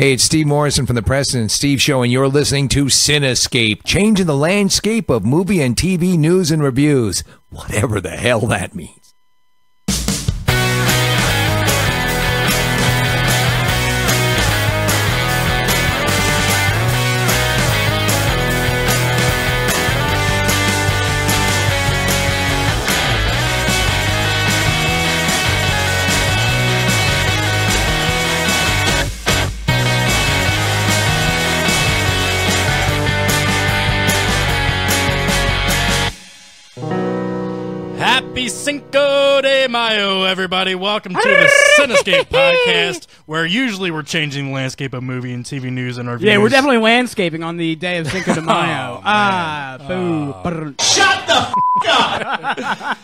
Hey, it's Steve Morrison from the Preston and Steve Show, and you're listening to Cinescape, changing the landscape of movie and TV news and reviews, whatever the hell that means. Happy Cinco de Mayo, everybody. Welcome to the Cinescape podcast, where usually we're changing the landscape of movie and TV news and reviews. Yeah, we're definitely landscaping on the day of Cinco de Mayo. Boo. Shut the f***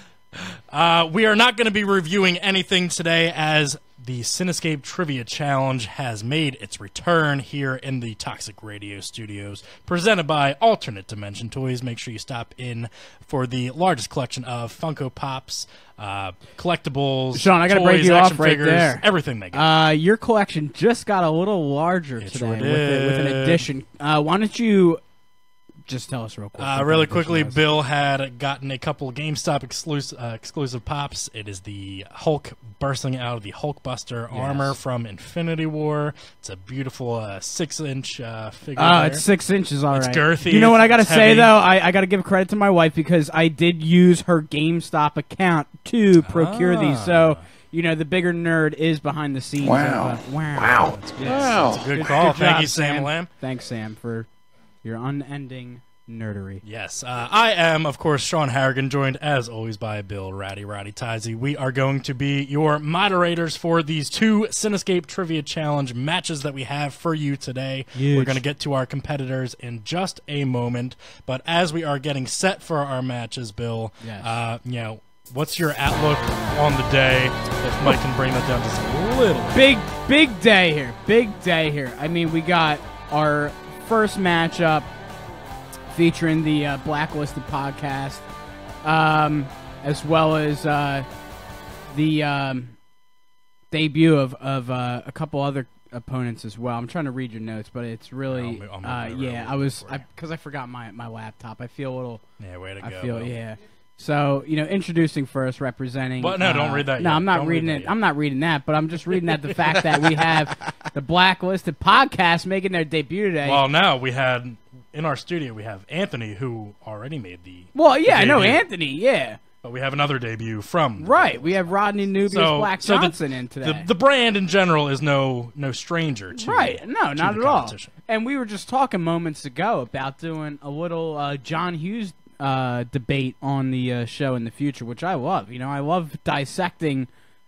up! We are not going to be reviewing anything today, as the Cinescape Trivia Challenge has made its return here in the Toxic Radio Studios, presented by Alternate Dimension Toys. Make sure you stop in for the largest collection of Funko Pops, collectibles, Sean, I gotta toys, break you action off right figures, there. everything they got. Your collection just got a little larger today sure with an addition. Why don't you just tell us real quick? Really quickly, Bill had gotten a couple GameStop exclusive pops. It is the Hulk bursting out of the Hulkbuster armor from Infinity War. It's a beautiful 6-inch figure. Oh, it's 6 inches, all right. It's girthy. You know what I gotta it's say, heavy. though? I gotta give credit to my wife, because I did use her GameStop account to procure these, so... You know, the bigger nerd is behind the scenes. Wow. Wow. That's a good call. Thank you, Sam Lamb. Thanks, Sam, for your unending nerdery. Yes. I am, of course, Sean Harrigan, joined, as always, by Bill Roddy Tizey. We are going to be your moderators for these two Cinescape Trivia Challenge matches that we have for you today. Huge. We're going to get to our competitors in just a moment. But as we are getting set for our matches, Bill, you know, what's your outlook on the day? If Mike can bring that down just a little. Big day here. Big day here. I mean, we got our first matchup featuring the Blacklisted podcast, as well as the debut of a couple other opponents as well. I'm trying to read your notes, but it's really because I forgot my laptop. I feel a little. Yeah, way to go. I feel So, you know, introducing first, representing... But no, don't read that No, yet. I'm not reading it. I'm not reading that, but I'm just reading that the fact that we have the Blacklisted podcast making their debut today. Well, now we had, in our studio, we have Anthony, who already made the I know debut. Anthony, yeah. But we have another debut from... Right, we have Rodney Nubius Black Johnson in today. The brand in general is no stranger to no, not the at all. competition. And we were just talking moments ago about doing a little John Hughes debate on the show in the future, which I love. You know, I love dissecting,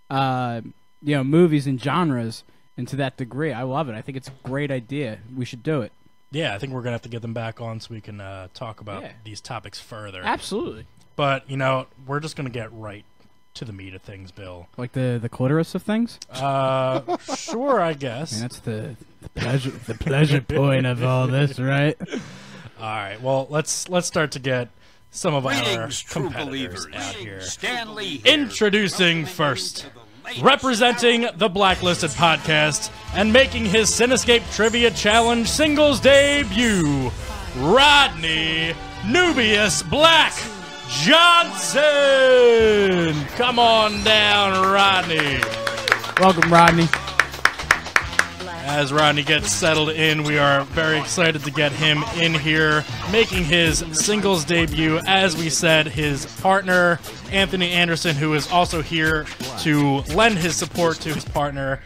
movies and genres, and to that degree, I love it. I think it's a great idea. We should do it. Yeah, I think we're gonna have to get them back on so we can talk about these topics further. Absolutely. But you know, we're just gonna get right to the meat of things, Bill. Like the clitoris of things. Sure, I guess. And that's the pleasure point of all this, right? All right. Well, let's start to get some of our competitors out here. Introducing first, representing the Blacklisted podcast and making his Cinescape Trivia Challenge singles debut, Rodney Nubius Black Johnson. Come on down, Rodney. Welcome, Rodney. As Rodney gets settled in, we are very excited to get him in here, making his singles debut. As we said, his partner, Anthony Anderson, who is also here to lend his support to his partner,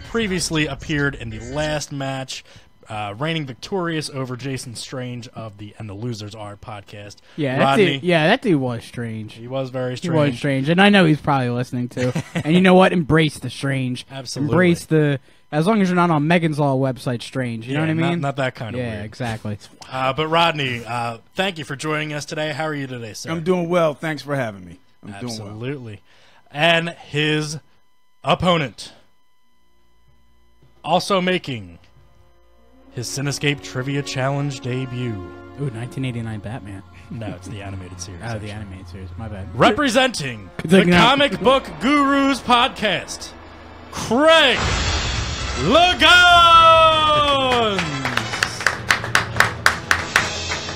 previously appeared in the last match, reigning victorious over Jason Strange of the And the Losers Are podcast. Yeah, Rodney, that dude was strange. he was very strange. He was strange, and I know he's probably listening too. And you know what? Embrace the strange. Absolutely. Embrace the... As long as you're not on Megan's Law website, strange. You know what I mean? Not that kind of weird. Yeah, exactly. But Rodney, thank you for joining us today. How are you today, sir? I'm doing well. Thanks for having me. I'm doing well. Absolutely. And his opponent, also making his Cinescape Trivia Challenge debut. Ooh, 1989 Batman. No, it's the animated series. Oh, the animated series. My bad. Representing the Comic Book Gurus podcast, Craig Liggeons ones.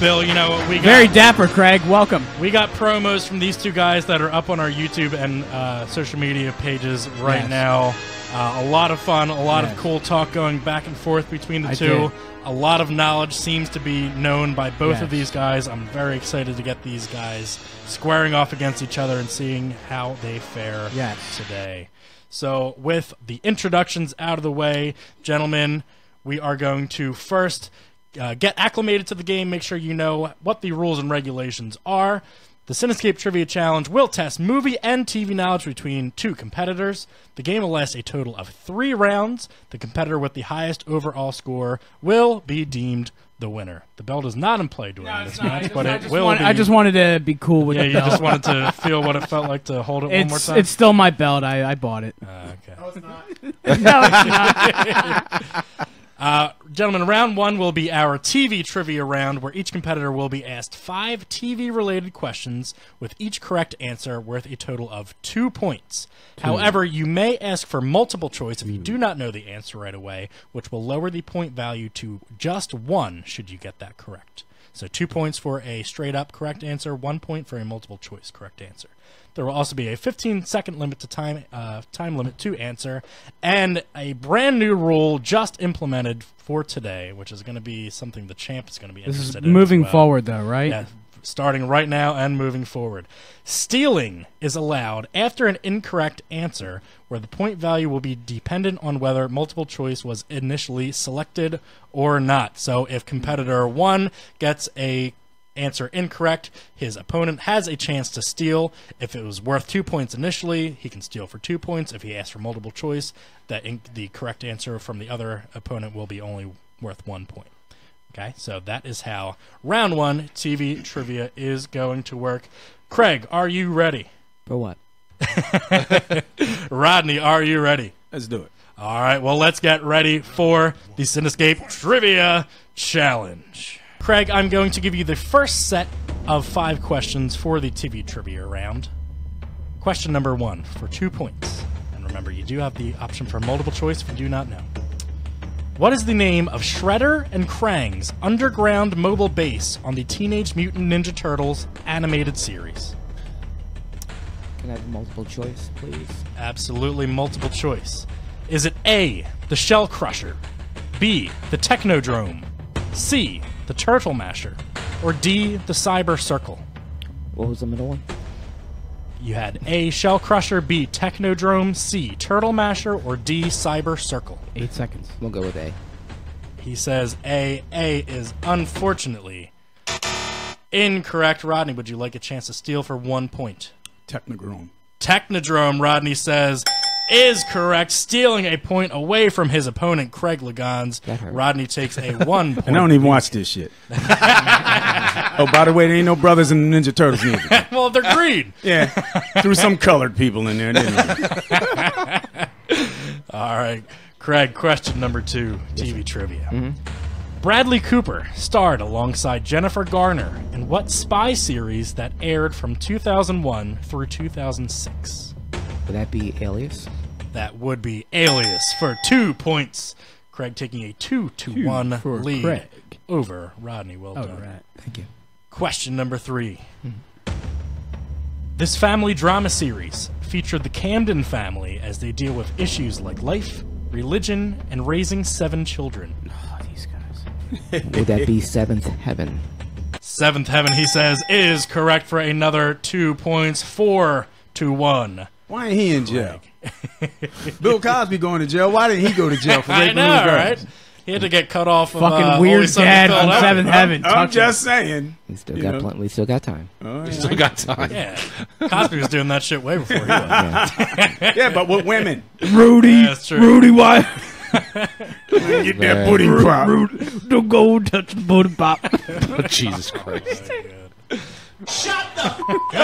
Bill, you know what we got? Very dapper, Craig. Welcome. We got promos from these two guys that are up on our YouTube and social media pages right now. A lot of fun, a lot of cool talk going back and forth between the two. A lot of knowledge seems to be known by both of these guys. I'm very excited to get these guys squaring off against each other and seeing how they fare today. So with the introductions out of the way, gentlemen, we are going to first get acclimated to the game, make sure you know what the rules and regulations are. The Cinescape Trivia Challenge will test movie and TV knowledge between two competitors. The game will last a total of 3 rounds. The competitor with the highest overall score will be deemed the winner. The belt is not in play during this match, but it will be. I just wanted to be cool with the belt. Yeah, you just wanted to feel what it felt like to hold it one more time? It's still my belt. I bought it. Okay. No, it's not. No, it's not. Gentlemen, round 1 will be our TV trivia round, where each competitor will be asked 5 TV-related questions, with each correct answer worth a total of 2 points. However, you may ask for multiple choice if you do not know the answer right away, which will lower the point value to just 1 should you get that correct. So 2 points for a straight-up correct answer, 1 point for a multiple-choice correct answer. There will also be a 15-second limit to time limit to answer, and a brand new rule just implemented for today, which is going to be something the champ is going to be interested in. This is moving forward, though, right? Yeah, starting right now and moving forward. Stealing is allowed after an incorrect answer, where the point value will be dependent on whether multiple choice was initially selected or not. So if competitor 1 gets a answer incorrect, his opponent has a chance to steal. If it was worth 2 points initially, he can steal for 2 points. If he asks for multiple choice, the correct answer from the other opponent will be only worth 1 point. Okay, so that is how round 1 TV trivia is going to work. Craig, are you ready? For what? Rodney, are you ready? Let's do it. All right, well, let's get ready for the Cinescape Trivia Challenge. Craig, I'm going to give you the first set of 5 questions for the TV trivia round. Question number 1 for 2 points. And remember, you do have the option for multiple choice if you do not know. What is the name of Shredder and Krang's underground mobile base on the Teenage Mutant Ninja Turtles animated series? Can I have multiple choice, please? Absolutely multiple choice. Is it A, the Shell Crusher, B, the Technodrome, C, the Turtle Masher, or D, the Cyber Circle? What was the middle one? You had A, Shell Crusher, B, Technodrome, C, Turtle Masher, or D, Cyber Circle. 8 seconds. We'll go with A. He says A. A is unfortunately incorrect. Rodney, would you like a chance to steal for 1 point? Technodrome. Technodrome, Rodney says, is correct, stealing a point away from his opponent, Craig Liggeons. Rodney takes a 1 point. And I don't even watch this shit. Oh, by the way, there ain't no brothers in the Ninja Turtles neither. Well, they're green. Yeah, threw some colored people in there, didn't they? All right, Craig, question number 2, TV trivia. Bradley Cooper starred alongside Jennifer Garner in what spy series that aired from 2001 through 2006? Would that be Alias? That would be Alias for 2 points. Craig taking a 2-1 lead Craig over Rodney. Well done. Right. Thank you. Question number 3. This family drama series featured the Camden family as they deal with issues like life, religion, and raising 7 children. Oh, these guys. Would that be Seventh Heaven? Seventh Heaven, he says, is correct for another 2 points. 4-1. Why ain't he in jail? Bill Cosby going to jail. Why didn't he go to jail for I raping know, little girls? right? He had to get cut off of Fucking weird Always Sunny dad in on Philadelphia. 7th Heaven. I'm just saying. We still got plenty. We still got time. Still got time. Yeah, Cosby was doing that shit way before he was. Yeah, but with women. Rudy. Yeah, that's true. Rudy, why? Get that booty pop. Rudy, don't go touch the booty pop. Oh, Jesus Christ. All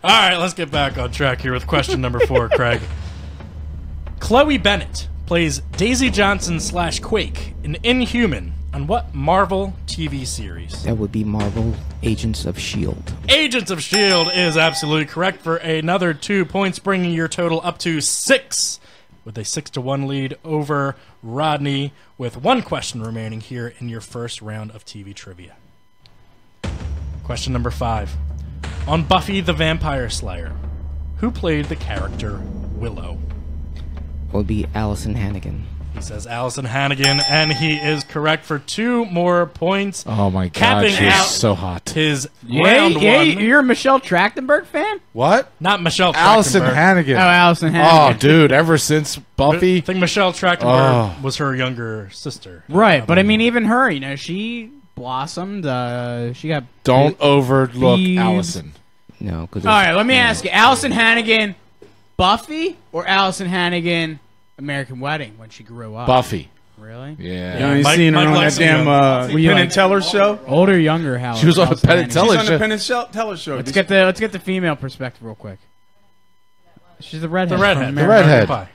right, let's get back on track here with question number 4, Craig. Chloe Bennett plays Daisy Johnson / Quake in Inhuman on what Marvel TV series? That would be Marvel Agents of S.H.I.E.L.D. Agents of S.H.I.E.L.D. is absolutely correct for another 2 points, bringing your total up to 6 with a 6-1 lead over Rodney, with one question remaining here in your first round of TV trivia. Question number 5. On Buffy the Vampire Slayer, who played the character Willow? Would be Allison Hannigan. He says Allison Hannigan, and he is correct for 2 more points. Oh my God, Capping she's out so hot. his round one. You're a Michelle Trachtenberg fan? What? Not Michelle Allison Trachtenberg. Hannigan. Oh, Allison Oh, Hannigan. dude, ever since I Buffy. think Michelle Trachtenberg was her younger sister. Right, but I mean, even her, she blossomed. She got... Don't overlook Thieves. Allison. No, because All right, let me ask you. Allison Hannigan, Buffy, or Allison Hannigan, American Wedding, when she grew up? Buffy. Really? Yeah. You ain't Mike- seen her Mike on likes that damn Were you Penn like- and Teller show? Old or younger, Howard? She was on Allison Penn and Hannigan? Teller. She's on the show. Penn and Teller show. Let's get the female perspective real quick. She's the redhead. The from redhead. American redhead. Pie.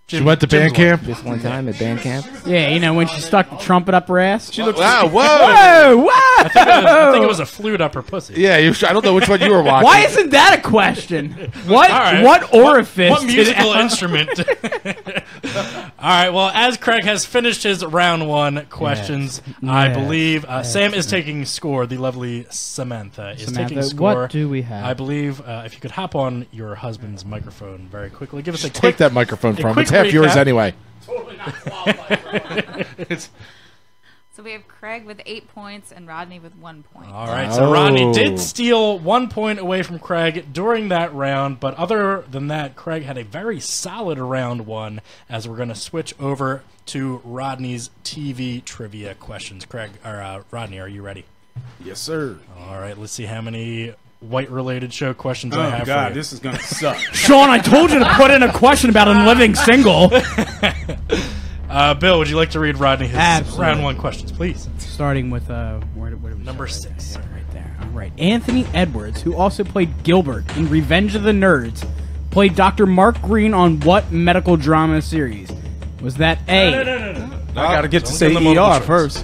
She went to band camp. just one time at band camp. Yeah, when she stuck the trumpet up her ass. She looks. Wow, whoa. Whoa, whoa! I think it was a flute up her pussy. Yeah, I don't know which one you were watching. Why isn't that a question? What All right. what orifice? What did musical Al- instrument? All right, well, as Craig has finished his round 1 questions, I Yes. believe Sam is taking score. The lovely Samantha is taking Samantha, score. what do we have? I believe if you could hop on your husband's microphone very quickly. Give us a Take quick... that microphone from him. quick It's half yours recap. anyway. So we have Craig with 8 points and Rodney with 1 point. All right, so Oh. Rodney did steal 1 point away from Craig during that round, but other than that, Craig had a very solid round 1, as we're going to switch over to Rodney's TV trivia questions. Rodney, are you ready? Yes, sir. All right, let's see how many white-related show questions I Oh have God, for you. this is gonna suck. Sean, I told you to put in a question about a living single. Bill, would you like to read Rodney his Absolutely. round 1 questions, please? Starting with where do we Number start? 6. Yeah, right there. All right. Anthony Edwards, who also played Gilbert in Revenge of the Nerds, played Dr. Mark Green on what medical drama series? Was that A? No. I gotta get to Don't say give them multiple ER choice. first.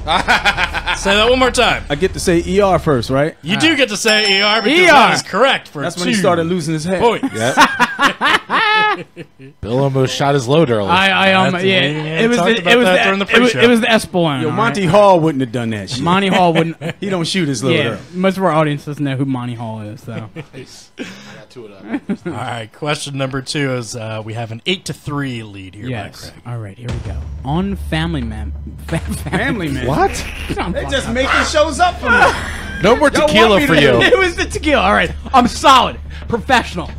Say that one more time. I get to say ER first, right? You do get to say ER because ER. that is correct for That's 2 when he started losing his head. points. Bill almost shot his load early. That's- Yeah. we It was talked the about that during the pre-show. it was the Espelon. Yo, all Monty right? Hall wouldn't have done that shit. Monty Hall wouldn't. He don't shoot his load Yeah, up. most of our audience doesn't know who Monty Hall is, though. All right, question number 2 is we have an 8-3 lead here. Yes. By Craig. All right, here we go. On Family Man. Family man. What? They just making shows up for me. No more Y'all tequila want me for to- you. It was the tequila. All right, I'm solid, professional.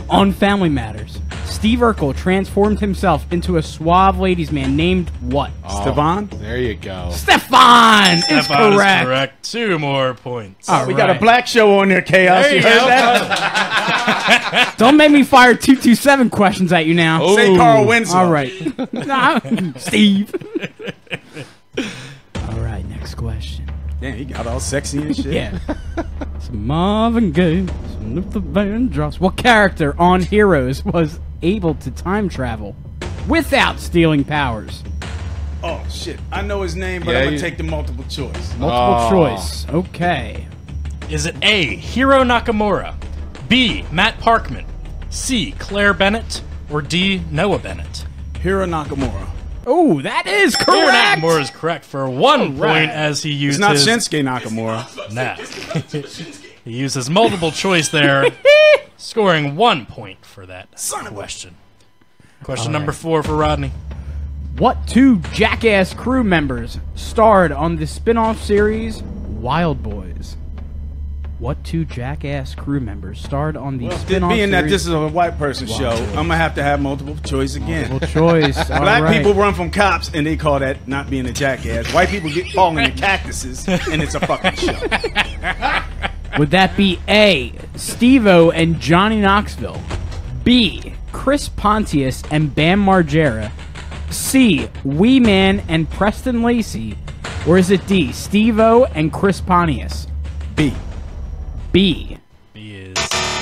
On Family Matters, Steve Urkel transformed himself into a suave ladies' man named what? Stevan? There you go. Stefan is Stefan is correct. correct. 2 more points. All We got a right. black show on there, Chaos. There You you heard go. that? Don't make me fire 227 questions at you now. Oh. Say Carl Winslow. All right. Nah, Steve. All right, next question. Damn, he got all sexy and shit. Yeah. Some Marvin Gaye, some Luther Vandross. What character on Heroes was able to time travel without stealing powers? Oh, shit. I know his name, but Yeah, I'm going you- to take the multiple choice. Multiple choice. Okay. Is it A, Hiro Nakamura, B, Matt Parkman, C, Claire Bennett, or D, Noah Bennett? Hiro Nakamura. Oh, that is Hiro correct. Nakamura is correct for 1 right. point as he used It's not his... Shinsuke Nakamura. Nah. He uses multiple choice there, scoring 1 point for that question. Question number 4 for Rodney. What 2 Jackass crew members starred on the spin-off series Wild Boys? What 2 Jackass crew members starred on the spin-off Being that series? this is a white person show, I'm going to have multiple choice again. Multiple choice. All Black right. people run from cops, and they call that not being a jackass. White people get falling in cactuses, and it's a fucking show. Would that be A, Steve-O and Johnny Knoxville, B, Chris Pontius and Bam Margera, C, Wee Man and Preston Lacey, or is it D, Steve-O and Chris Pontius? B. B. He is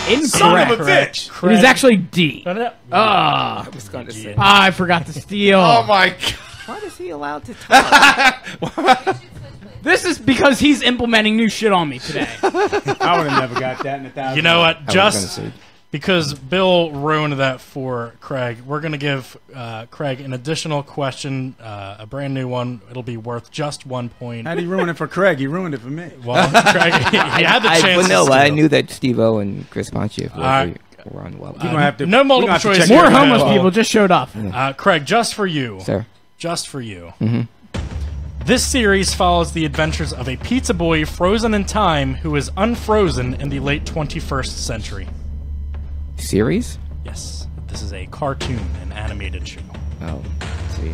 Incorrect. Son of a bitch. It is actually D. I was going to say. I forgot to steal. Oh my God. Why is he allowed to talk? This is because he's implementing new shit on me today. I would have never got that in 1,000. You know what? I was gonna say. Because Bill ruined that for Craig, we're going to give Craig an additional question, a brand new one. It'll be worth just 1 point. How'd he ruin it for Craig? He ruined it for me. Well, Craig, he had the chance. I knew that Steve-O and Chris Pontiff were on well. You're gonna have to, no multiple choice. More homeless people just showed up. Craig, just for you. Sir. Just for you. Mm-hmm. This series follows the adventures of a pizza boy frozen in time who is unfrozen in the late 21st century. Series? Yes. This is a cartoon, an animated show. Oh, see.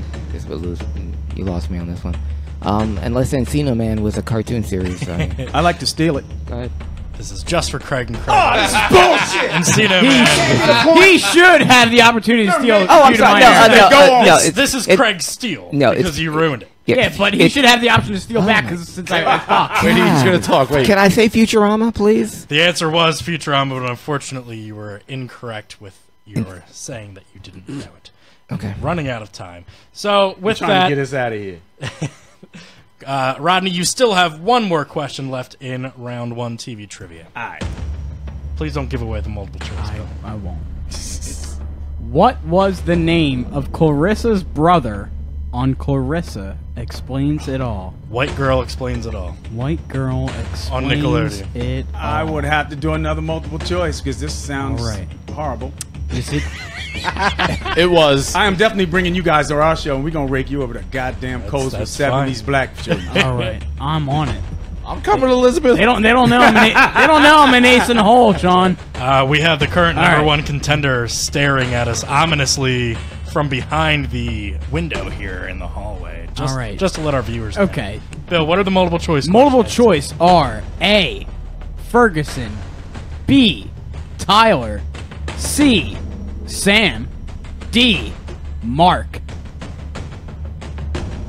You lost me on this one. Unless Encino Man was a cartoon series. I like to steal it. Go ahead. This is just for Craig and Craig. Oh, this is bullshit! Encino Man. He should have the opportunity to steal. I'm sorry. This is Craig's steal. No, because you ruined it. Yeah, but he should have the option to steal back since I talked. Wait, he's going to talk. Wait. Can I say Futurama, please? The answer was Futurama, but unfortunately you were incorrect with your saying that you didn't know it. Okay. Running out of time. So with Trying that, to get us out of here. Rodney, you still have one more question left in round 1 TV trivia. All right. Please don't give away the multiple choice. Bill. I won't. What was the name of Clarissa's brother on Clarissa Explains It All? White Girl Explains It All. White Girl Explains On Nickelodeon. It All. I would have to do another multiple choice because this sounds horrible. Is it? It was. I am definitely bringing you guys to our show, and we're gonna rake you over the goddamn coals with that's 70s black children. All right, I'm on it. I'm coming, Elizabeth. They don't know I'm an ace in the hole, Sean. We have the current number 1 contender staring at us ominously from behind the window here in the hallway. Just, All right. Just to let our viewers know. Okay. Bill, what are the multiple choice Multiple questions? choice are A, Ferguson, B, Tyler, C, Sam, D, Mark.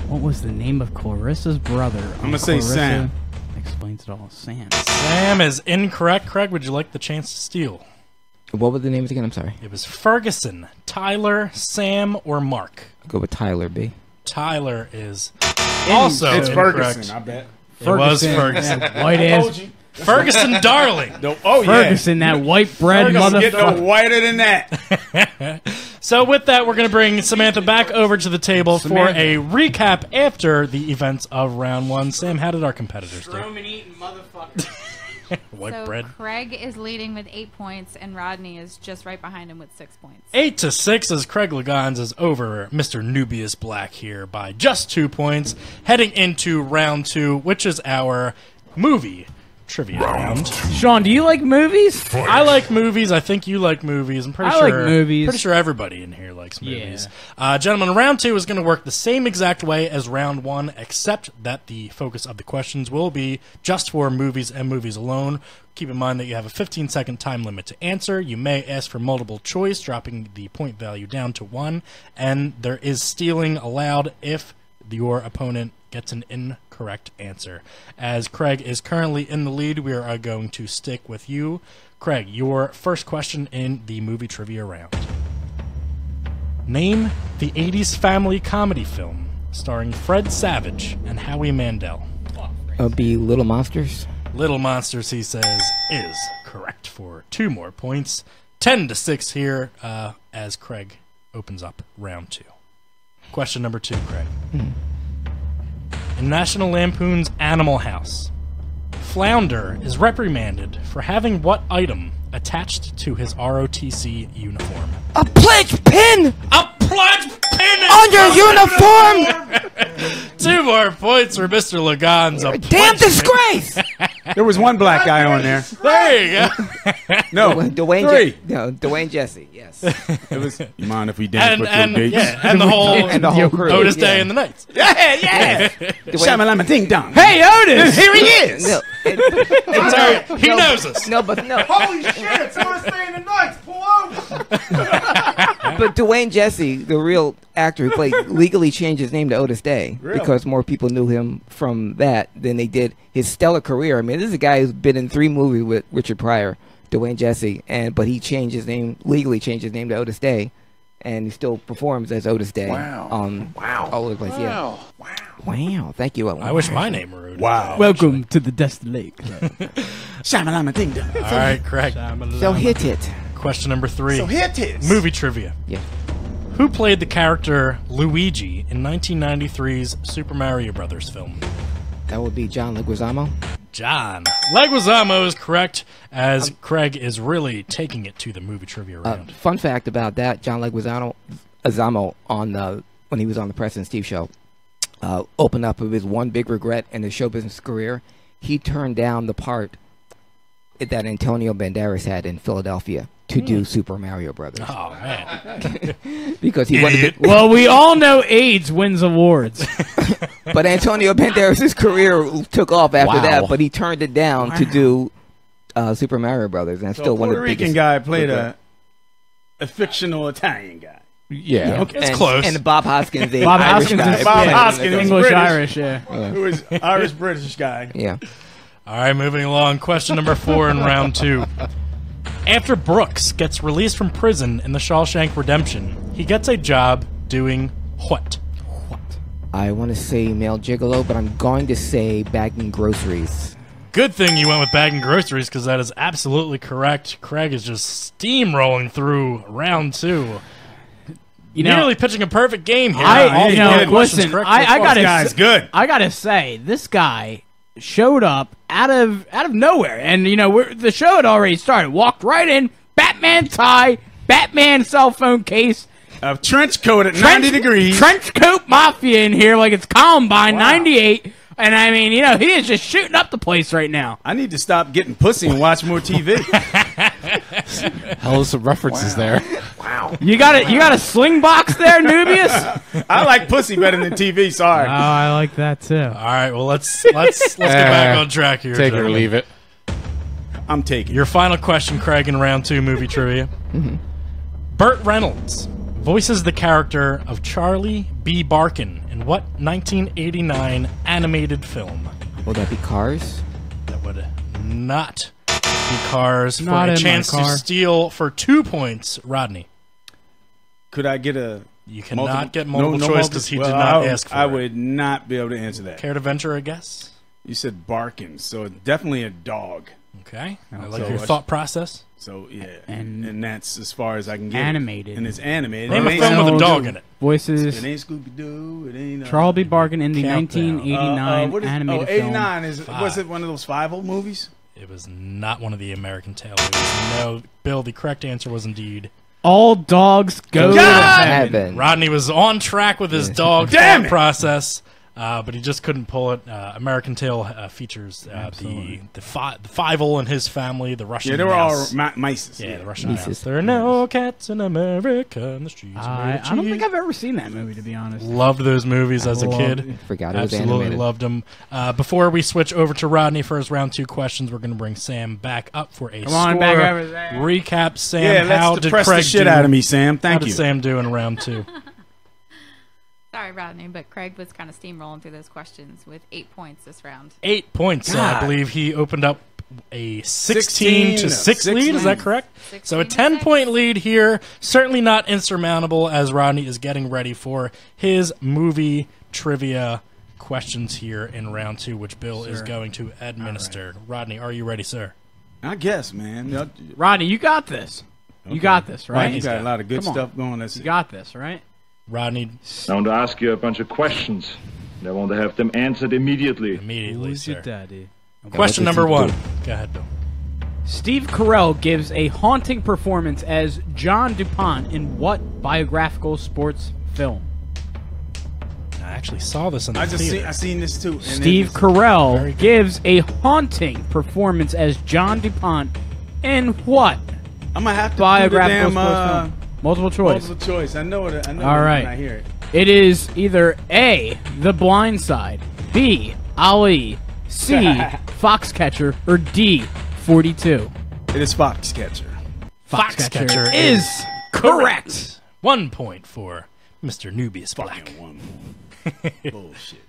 What was the name of Clarissa's brother? I'm gonna say Sam. Explains it all. Sam. Sam is incorrect. Craig, would you like the chance to steal? What were the names again? I'm sorry. It was Ferguson, Tyler, Sam, or Mark. I'll go with Tyler B. Tyler is also It's incorrect. Ferguson, I bet. It was Ferguson. White ass. Ferguson, darling. Oh, Ferguson, that white bread Ferguson get no motherfucker. whiter than that. So with that, we're going to bring Samantha back over to the table for a recap after the events of round 1. Sam, how did our competitors do? Eating motherfucker. White so bread. Craig is leading with 8 points, and Rodney is just right behind him with 6 points. 8-6 as Craig Liggeons is over Mr. Nubius Black here by just 2 points, heading into round 2, which is our movie trivia round. Sean, do you like movies? I like movies. I think you like movies. I'm pretty I sure. like movies. Pretty sure everybody in here likes movies. Gentlemen, round 2 is going to work the same exact way as round 1, except that the focus of the questions will be just for movies and movies alone. Keep in mind that you have a 15-second time limit to answer. You may ask for multiple choice, dropping the point value down to 1, and there is stealing allowed if your opponent gets an incorrect answer. As Craig is currently in the lead, we are going to stick with you. Craig, your first question in the movie trivia round. Name the 80s family comedy film starring Fred Savage and Howie Mandel. It'll be Little Monsters. Little Monsters, he says, is correct for 2 more points. 10-6 here as Craig opens up round 2. Question number 2, Craig. In National Lampoon's Animal House, Flounder is reprimanded for having what item attached to his ROTC uniform? A pledge pin A pledge pin on your uniform! 2 more points for Mr. Liggeons. A Damn pledge pin. disgrace! There was one black guy on there. There you go. No, Dwayne Jesse, yes. it was. You mind if we dance with and Bill Gates? yeah, and the whole And the whole crew. Otis yeah. Day and the Knights. Shamalama ding dong. Hey, Otis! Here he is. No, It's all right. He knows us. no, but no. Holy shit! It's Otis Day and the Knights. Pull over. But Dwayne Jesse, the real actor who played, legally changed his name to Otis Day Really? because more people knew him from that than they did his stellar career. I mean, this is a guy who's been in 3 movies with Richard Pryor, Dwayne Jesse, but he changed his name, legally changed his name to Otis Day, and he still performs as Otis Day. Wow. All over the place. Yeah. Wow. Thank you. I wish my name were Otis. Wow. Welcome to the Dusty Lake. Shamalama ding dong. All right, Craig. So hit it. Question number 3. So here it is. Movie trivia. Yeah. Who played the character Luigi in 1993's Super Mario Brothers film? That would be John Leguizamo. John Leguizamo is correct, as Craig is really taking it to the movie trivia round. Fun fact about that: John Leguizamo on when he was on the Preston and Steve show, opened up with his one big regret in his show business career. He turned down the part that Antonio Banderas had in Philadelphia to do Super Mario Brothers. Oh, man. Because he wanted to, Well, we all know AIDS wins awards. but Antonio Banderas' career took off after that, but he turned it down to do Super Mario Brothers, and So still a one of Puerto the Rican biggest guy played regret. a fictional Italian guy. Yeah. Okay, it's close. And Bob Hoskins, the Bob Irish Hoskins guy. is Bob yeah, Hoskins was English British. Irish, yeah. Who is Irish-British guy. Yeah. All right, moving along. Question number 4 in round 2. After Brooks gets released from prison in The Shawshank Redemption, he gets a job doing what? I want to say male gigolo, but I'm going to say bagging groceries. Good thing you went with bagging groceries, because that is absolutely correct. Craig is just steamrolling through round 2. You know, Nearly pitching a perfect game here. I All four questions listen. correct I so far. gotta This guy's good. I gotta say, this guy showed up out of nowhere, and you know the show had already started. Walked right in, Batman tie, Batman cell phone case, A trench coat at 90 degrees. trench coat mafia in here like it's Columbine '98. And I mean, you know, he is just shooting up the place right now. I need to stop getting pussy and watch more TV. Hell, some references there. You got a sling box there, Nubius? I like pussy better than TV. Sorry. I like that too. All right, well, let's get back on track here. Take it or gentlemen. leave it. I'm taking. Your final question, Craig, in round 2 movie trivia. Burt Reynolds voices the character of Charlie B. Barkin in what 1989 animated film? Will that be Cars? That would not be Cars. Not for in a my chance to car. steal for 2 points, Rodney. Could I get a? You cannot get multiple choice because he did well, not ask for I it. would not be able to answer that. Care to venture a guess? You said barking, so definitely a dog. Okay. I like So your I thought process. So yeah, And and that's as far as I can get. animated. And it's animated. Name It a ain't film with a Scooby-Doo. dog in it. Voices It ain't Scooby Doo. It ain't Charles B. Barkin in the Countdown. 1989 what is, animated 89 is Five. was it one of those 5 movies? It was not one of the American Tail movies. No, Bill, the correct answer was indeed. film. All dogs go to God! heaven. Heaven. Rodney was on track with his dog Damn thought it! process, but he just couldn't pull it. American Tail features the Fievel and his family, the Russian Yeah, they were all mouse. mice. Yeah, the Russian Mice. mouse. There are no cats in America in the streets. I don't think I've ever seen that movie, to be honest. Loved those movies as a Loved kid. it. Forgot it was Absolutely animated. loved them. Before we switch over to Rodney for his round 2 questions, we're going to bring Sam back up for a Come on, score back over there. recap. Sam, Yeah, how let's did depress Craig the shit do? out of me, Sam. How Thank did you. Sam do in round 2? Sorry, Rodney, but Craig was kind of steamrolling through those questions with 8 points this round. 8 points. I God. believe he opened up a 16 to 6 lead. Is that correct? 16 So a to 10-point 6. lead here. Certainly not insurmountable as Rodney is getting ready for his movie trivia questions here in round 2, which Bill is going to administer. Rodney, are you ready, sir? I guess, man. Rodney, you got this. You got this, right? You got a lot of good Come on. stuff going. That's You got this, right? Rodney, I want to ask you a bunch of questions. And I want to have them answered immediately. immediately, sir. daddy? Question number 1. Go ahead, Bill. Steve Carell gives a haunting performance as John DuPont in what biographical sports film? I actually saw this in the theater. I seen this too. And Steve it was- Very Carell good. gives a haunting performance as John DuPont in what I'm gonna have to biographical do the sports damn, film? Multiple choice. multiple choice. I know it. I know All it right. when I hear it. It is either A, The Blind Side, B, Ali, C, Foxcatcher, or D, 42. It is Foxcatcher. Foxcatcher is correct. 1 point for Mr. Nubius Black. Fucking one more. Bullshit.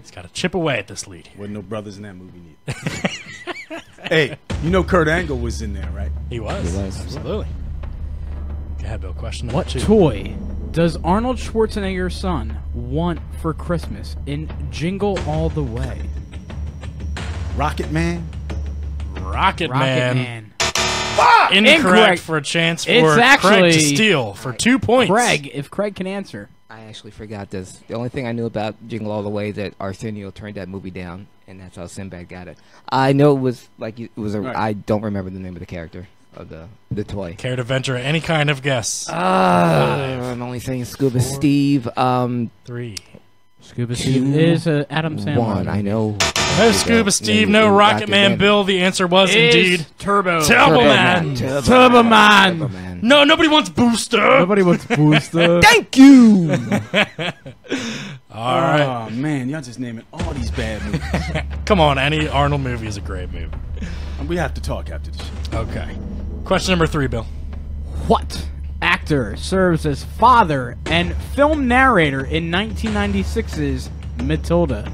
He's got to chip away at this lead here. Wasn't no brothers in that movie neither. Hey, you know Kurt Angle was in there, right? He was. He was. Absolutely. Go ahead, Bill. Question number What 2. toy does Arnold Schwarzenegger's son want for Christmas in Jingle All the Way? Rocket Man. Rocket Man. Incorrect for a chance for It's Craig actually- to steal for 2 points. Craig, if Craig can answer. I actually forgot this. The only thing I knew about Jingle All the Way is that Arsenio turned that movie down, and that's how Sinbad got it. I know it was like it was a. Right. I don't remember the name of the character of the toy. Care to venture any kind of guess? I'm only saying Scuba Steve. 3. Scuba Steve is Adam Sandler. 1. I know. No Scuba Steve, no Rocket Man Bill. The answer was indeed Turbo. Turbo Man. Turbo Man. No, nobody wants Booster. Nobody wants Booster. Thank you. All right. Oh man, y'all just naming all these bad movies. Come on, any Arnold movie is a great movie. We have to talk after the show. Okay. Question number 3, Bill. What actor serves as father and film narrator in 1996's Matilda?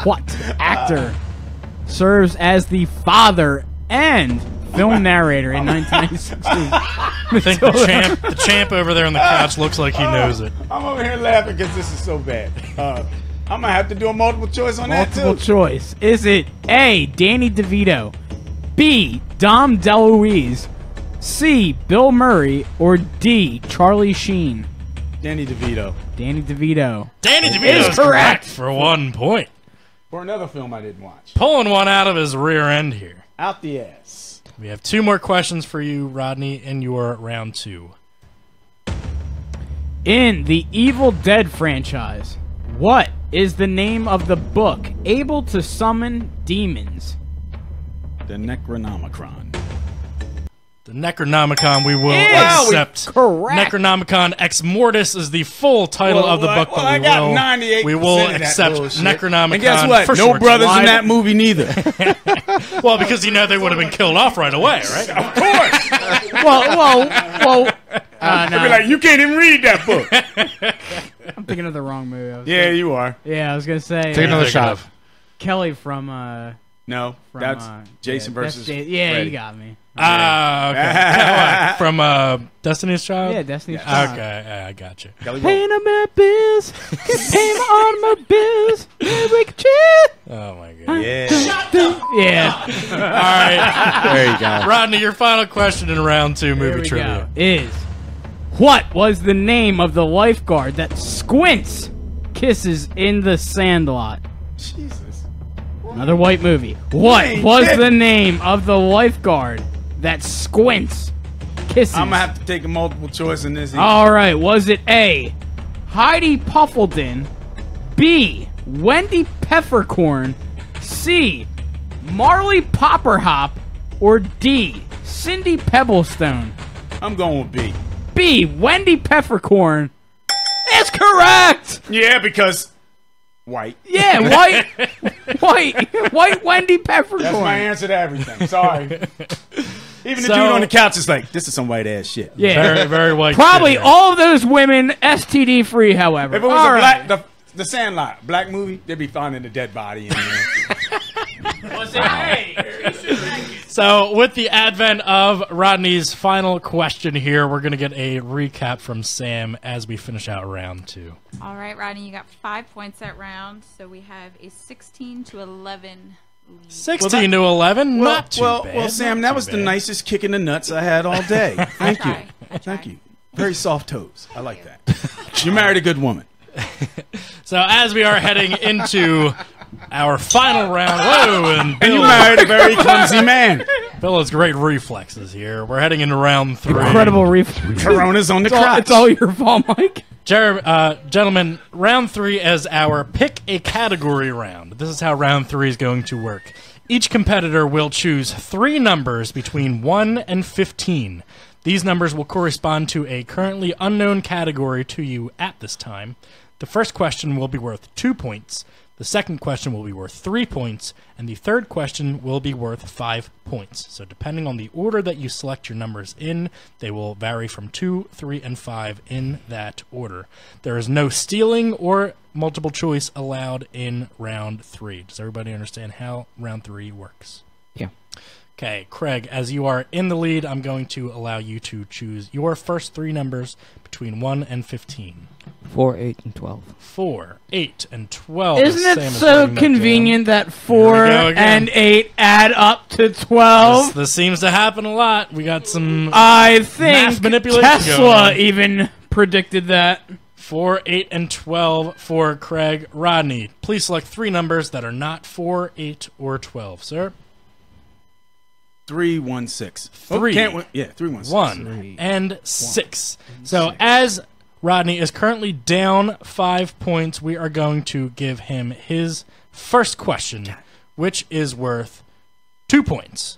What actor serves as the father and film narrator in 1996's I think the champ over there on the couch looks like he knows it. I'm over here laughing because this is so bad. I'm gonna have to do a multiple choice on Multiple that too. choice. Is it A, Danny DeVito, B, Dom DeLuise, C, Bill Murray, or D, Charlie Sheen? Danny DeVito. Danny DeVito. Danny DeVito is correct for 1 point. For another film I didn't watch. Pulling one out of his rear end here. Out the ass. We have 2 more questions for you, Rodney, in your round 2. In the Evil Dead franchise, what is the name of the book able to summon demons? The Necronomicon. The Necronomicon we will Yeah, accept. correct. Necronomicon Ex Mortis is the full title of the book, well, I but got 98% we will of that accept bullshit. Necronomicon. And guess what? For No short. brothers Why- in that movie neither. Well, because you know they would have been killed off right away, right? Of course. Well. I'd No, be like, you can't even read that book. I'm thinking of the wrong movie. Yeah, you are. Yeah, I was gonna say Take another Take it shot. up. Kelly from No, from that's Jason yeah, versus yeah, Freddy. you got me. Ah, okay. What, from Destiny's Child? Yeah, Destiny's Okay, Child. yeah, I got you. Kelly Paying on my bills, paying on my bills, we can chill. Oh, my God. Yeah. Yeah, All right. There you go. Rodney, your final question in round 2 here movie we trivia. go. Is what was the name of the lifeguard that Squints kisses in The Sandlot? Jesus. Another white movie. What ain't was kidding. the name of the lifeguard that Squints kisses? I'm gonna have to take a multiple choice in this. All right, was it A, Heidi Puffleton, B, Wendy Peppercorn, C, Marley Popperhop, or D, Cindy Pebblestone? I'm going with B. B, Wendy Peppercorn is correct. Yeah, because white. Yeah, white Wendy Peppercorn. That's my answer to everything. Sorry. Even the So- dude on the couch is like, this is some white ass shit. Yeah, Very, very white. probably trivia. all of those women STD free. However, If it was All a right. black, the Sandlot, black movie, they'd be finding a dead body in there. Was it A? So, with the advent of Rodney's final question here, we're going to get a recap from Sam as we finish out round 2. All right, Rodney, you got 5 points that round, so we have a 16 to 11 lead. 16 to 11, not too bad. Well, Sam, not that too was the bad. nicest kick in the nuts I had all day. Thank you. I Thank tried. you. Very soft toes. I like that. You married a good woman. So, as we are heading into our final round, whoa, and And you Bill, married a very clumsy man. Bill has great reflexes here. We're heading into round 3. Incredible reef. Corona's on the crotch. It's all your fault, Mike. Gentlemen, round 3 is our pick a category round. This is how round 3 is going to work. Each competitor will choose 3 numbers between 1 and 15. These numbers will correspond to a currently unknown category to you at this time. The first question will be worth 2 points. The second question will be worth 3 points, and the third question will be worth 5 points. So depending on the order that you select your numbers in, they will vary from 2, 3, and 5 in that order. There is no stealing or multiple choice allowed in round 3. Does everybody understand how round 3 works? Yeah. Okay, Craig, as you are in the lead, I'm going to allow you to choose your first 3 numbers between 1 and 15. 4, 8, and 12. 4, 8, and 12. Isn't it so convenient that 4 and 8 add up to 12? This seems to happen a lot. We got some I think math manipulation going Tesla on. even predicted that. 4, 8, and 12 for Craig Rodney. Please select 3 numbers that are not 4, 8, or 12, sir. 3, 1, 6. 3. Can't win. Yeah, 3, 1, 6. 1 and 6. So as Rodney is currently down 5 points, we are going to give him his first question, which is worth 2 points.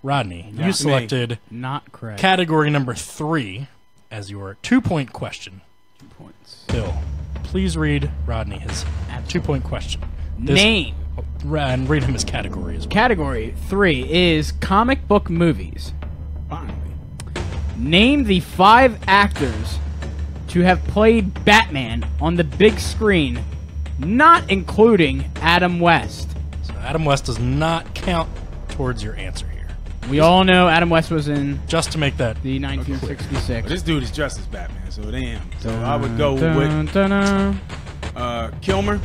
Rodney, you selected Not Craig. category number 3 as your 2-point question. 2 points. Bill, please read Rodney his 2-point question. Name. And read him his category as well. Category 3 is comic book movies. Finally. Name the 5 actors to have played Batman on the big screen, not including Adam West. So Adam West does not count towards your answer here. We all know Adam West was in Just to make that the 1966. But this dude is dressed as Batman, so it ain't him. So I would go with Kilmer,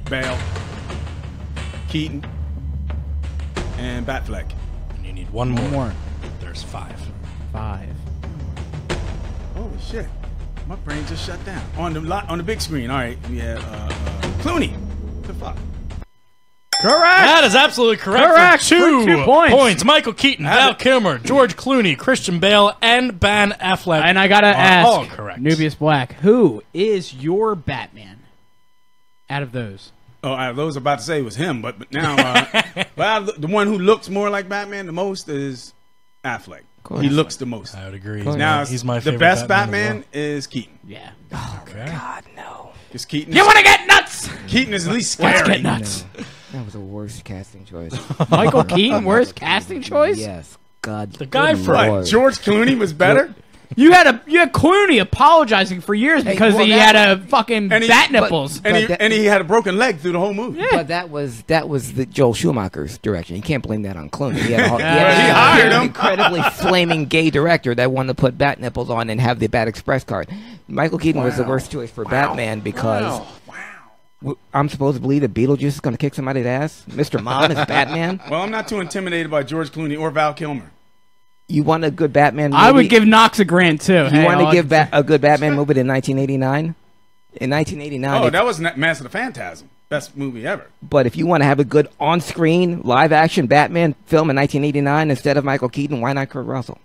Bale, Keaton, and Batfleck. And you need one more. There's 5. 5. Holy shit. My brain just shut down. On the big screen. All right. We have Clooney. The fuck? Correct. That is absolutely correct. Correct. For 2 2 points. Michael Keaton, Val Kilmer, George Clooney, Christian Bale, and Ben Affleck. And I gotta ask, all correct. Nubius Black, who is your Batman out of those? Oh, I was about to say it was him, but now the one who looks more like Batman the most is Affleck. He looks the most. I would agree. Now He's my the favorite best Batman Batman is Keaton. Yeah. Okay. God, no. Because Keaton. You want to get nuts? Keaton is at least Let's scary. get nuts. That was the worst casting choice. Michael Keaton, worst casting choice? Yes. God. The guy good for- What? Lord. George Clooney was better. You had Clooney apologizing for years because well, he that- had a fucking bat nipples. And he had a broken leg through the whole movie. But that was the Joel Schumacher's direction. You can't blame that on Clooney. He had he hired an him. incredibly flaming gay director that wanted to put bat nipples on and have the Bat Express card. Michael Keaton was the worst choice for Batman because I'm supposed to believe that Beetlejuice is going to kick somebody's ass. Mr. Mom is Batman. Well, I'm not too intimidated by George Clooney or Val Kilmer. You want a good Batman movie? I would give Knox a grand too. You want to give a good Batman movie in 1989? In 1989. Oh, that was Master of the Phantasm. Best movie ever. But if you want to have a good on-screen, live-action Batman film in 1989 instead of Michael Keaton, why not Kurt Russell?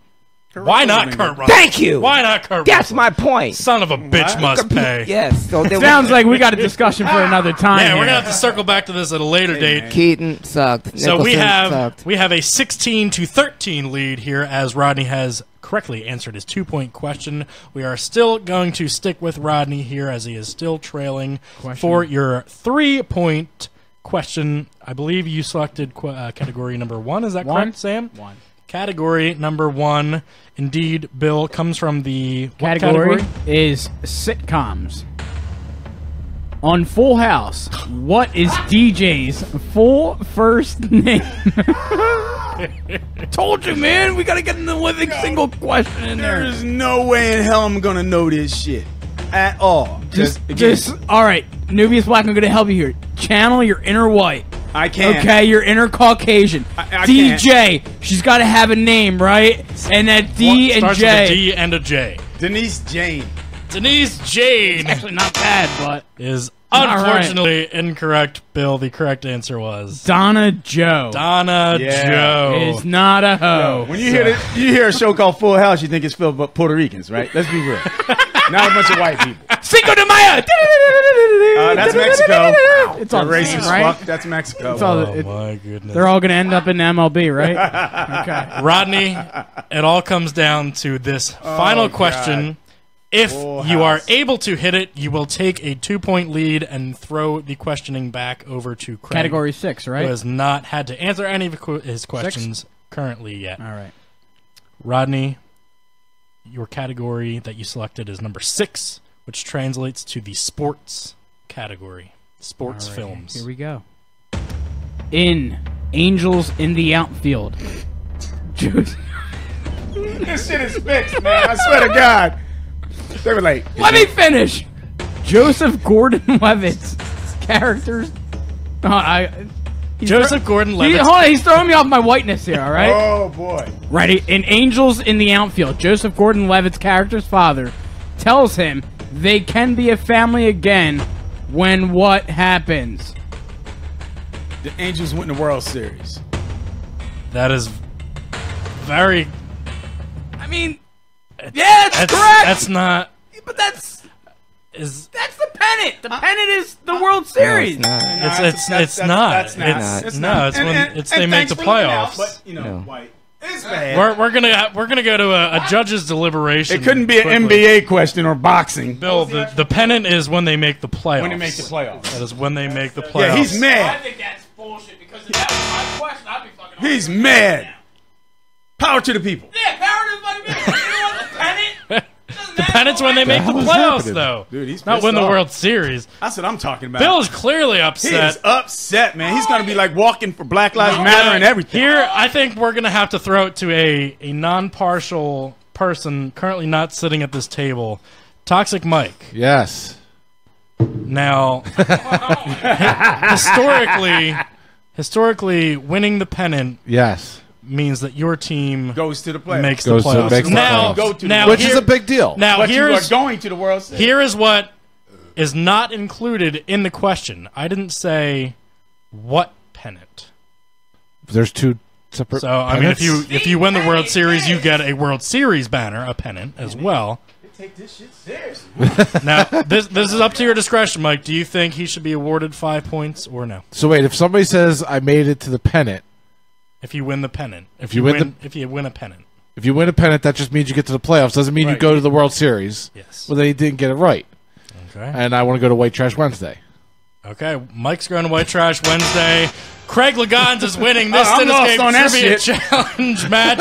Why not Kurt Russell? Thank you. Why not Kurt That's Russell? my point. Son of a bitch must pay. Yes. So there Sounds like we got a discussion for another time. Yeah, we're here. gonna have to circle back to this at a later date. Keaton sucked. So we Nicholson sucked. have a 16-13 lead here as Rodney has correctly answered his 2-point question. We are still going to stick with Rodney here as he is still trailing for your 3-point question. I believe you selected category number 1. Is that correct, Sam? 1. Category number 1, indeed, Bill, comes from the what Category category? is sitcoms. On Full House, what is DJ's full first name? Told you, man. We got to get in the living single question in there. There's no way in hell I'm gonna know this shit at all. Just all right. Nubius Black, I'm going to help you here. Channel your inner white. I can't. Okay, your inner Caucasian. I DJ. She's got to have a name, right? And that D and Starts J. with a D and a J. Denise Jane. Denise Jane Actually, not bad, but is unfortunately incorrect, Bill. The correct answer was Donna Joe. Donna Joe. Is not a hoe. When you hear a show called Full House, you think it's filled with Puerto Ricans, right? Let's be real. Not a bunch of white people. Cinco de Mayo. That's Mexico. It's all the racist same, right? fuck. That's Mexico. It's all Oh my goodness. they're all going to end up in MLB, right? Okay. Rodney, it all comes down to this final question. If Full you are House. able to hit it, you will take a 2-point lead and throw the questioning back over to Craig, Category 6, who right? has not had to answer any of his questions currently yet. All right. Rodney, your category that you selected is number 6, which translates to the sports category. Sports All right, films. Here we go. In Angels in the Outfield. This shit is fixed, man. I swear to God. They were like, Let me finish. Joseph Gordon-Levitt's characters. Joseph Gordon-Levitt. Hold on, he's throwing me off my whiteness here. All right. oh boy. Ready? In Angels in the Outfield, Joseph Gordon-Levitt's character's father tells him they can be a family again when what happens? The Angels win the World Series. That is very. I mean, yeah, that's correct. That's not. But that's Is the pennant. The pennant is the World Series. No, it's not. It's No, not. it's when And they make thanks the for looking out, playoffs. But No. White. It's bad. We're gonna go to a judge's deliberation. It couldn't be an quickly. NBA question or boxing. Bill, the pennant is when they make the playoffs. When they make the playoffs. That is when they make the playoffs. Yeah, he's mad. think that's bullshit because if that was my question, I'd be fucking. He's mad. Power to the people. Yeah, power to the fucking people. You know what the pennant? The pennant's when they make the hell is playoffs, happening? though. Dude, he's not pissed win the off. World Series. That's what I'm talking about. Bill is clearly he upset. is upset, man. He's going to be like walking for Black Lives Matter and everything. Here, I think we're gonna have to throw it to a non-partial person currently not sitting at this table, Toxic Mike. Yes. Now, historically, winning the pennant Yes. means that your team Goes to the playoffs. makes Goes the to- playoffs. makes the now, playoffs. Go to the now Which here- is a big deal. Now but you are here's going to the World Series. here is what is not included in the question. I didn't say what pennant. There's two separate. So I mean, pennants. if you win the World Series, you get a World Series banner, a pennant as well. Take this shit seriously. Now this is up to your discretion, Mike. Do you think he should be awarded 5 points or no? So wait, if somebody says I made it to the pennant, If you win the pennant, if you you win win a pennant, if you win a pennant, that just means you get to the playoffs. Doesn't mean you Right. go to the World Series. yes. Well, then he didn't get it right, Okay. and I want to go to White Trash Wednesday. Okay. Mike's going to White Trash Wednesday. Craig Liggeons is winning this I'm lost on Cinescape that Trivia shit. Challenge match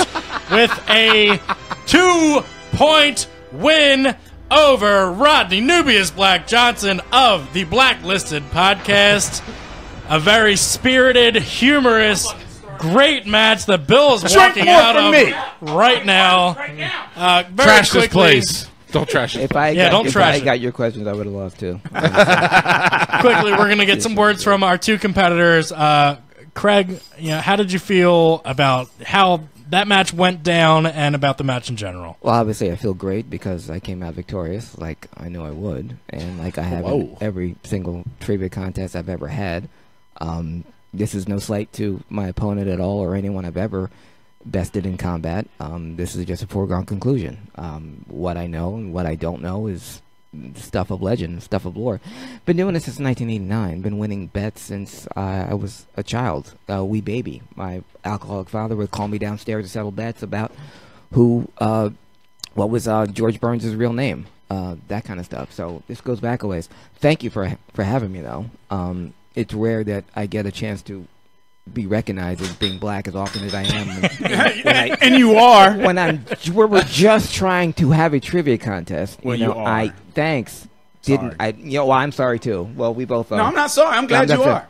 with a 2-point win over Rodney Nubius Black Johnson of the Blacklisted podcast. A very spirited, humorous, great match that Bill is walking more out from of me. right now. Very Trash quickly, this place. Don't trash it. If I Yeah, got, don't if trash I it. got your questions, I would have lost too. Quickly, we're going to get some words from our two competitors. Craig, how did you feel about how that match went down and about the match in general? Well, obviously, I feel great because I came out victorious, like I know I would, and like I have in Whoa. every single trivia contest I've ever had. This is no slight to my opponent at all or anyone I've ever bested in combat. This is just a foregone conclusion. What I know and what I don't know is stuff of legend, stuff of lore. Been doing this since 1989. Been winning bets since I was a child, a wee baby. My alcoholic father would call me downstairs to settle bets about who, what was George Burns' real name, that kind of stuff. So this goes back a ways. Thank you for having me, though. It's rare that I get a chance to be recognized as being black as often as I am. And you are. When we're just trying to have a trivia contest. Well, you know, you are. Thanks. Sorry. Well, I'm sorry too. Well, we both are. No, I'm not sorry. I'm glad that's you it. are.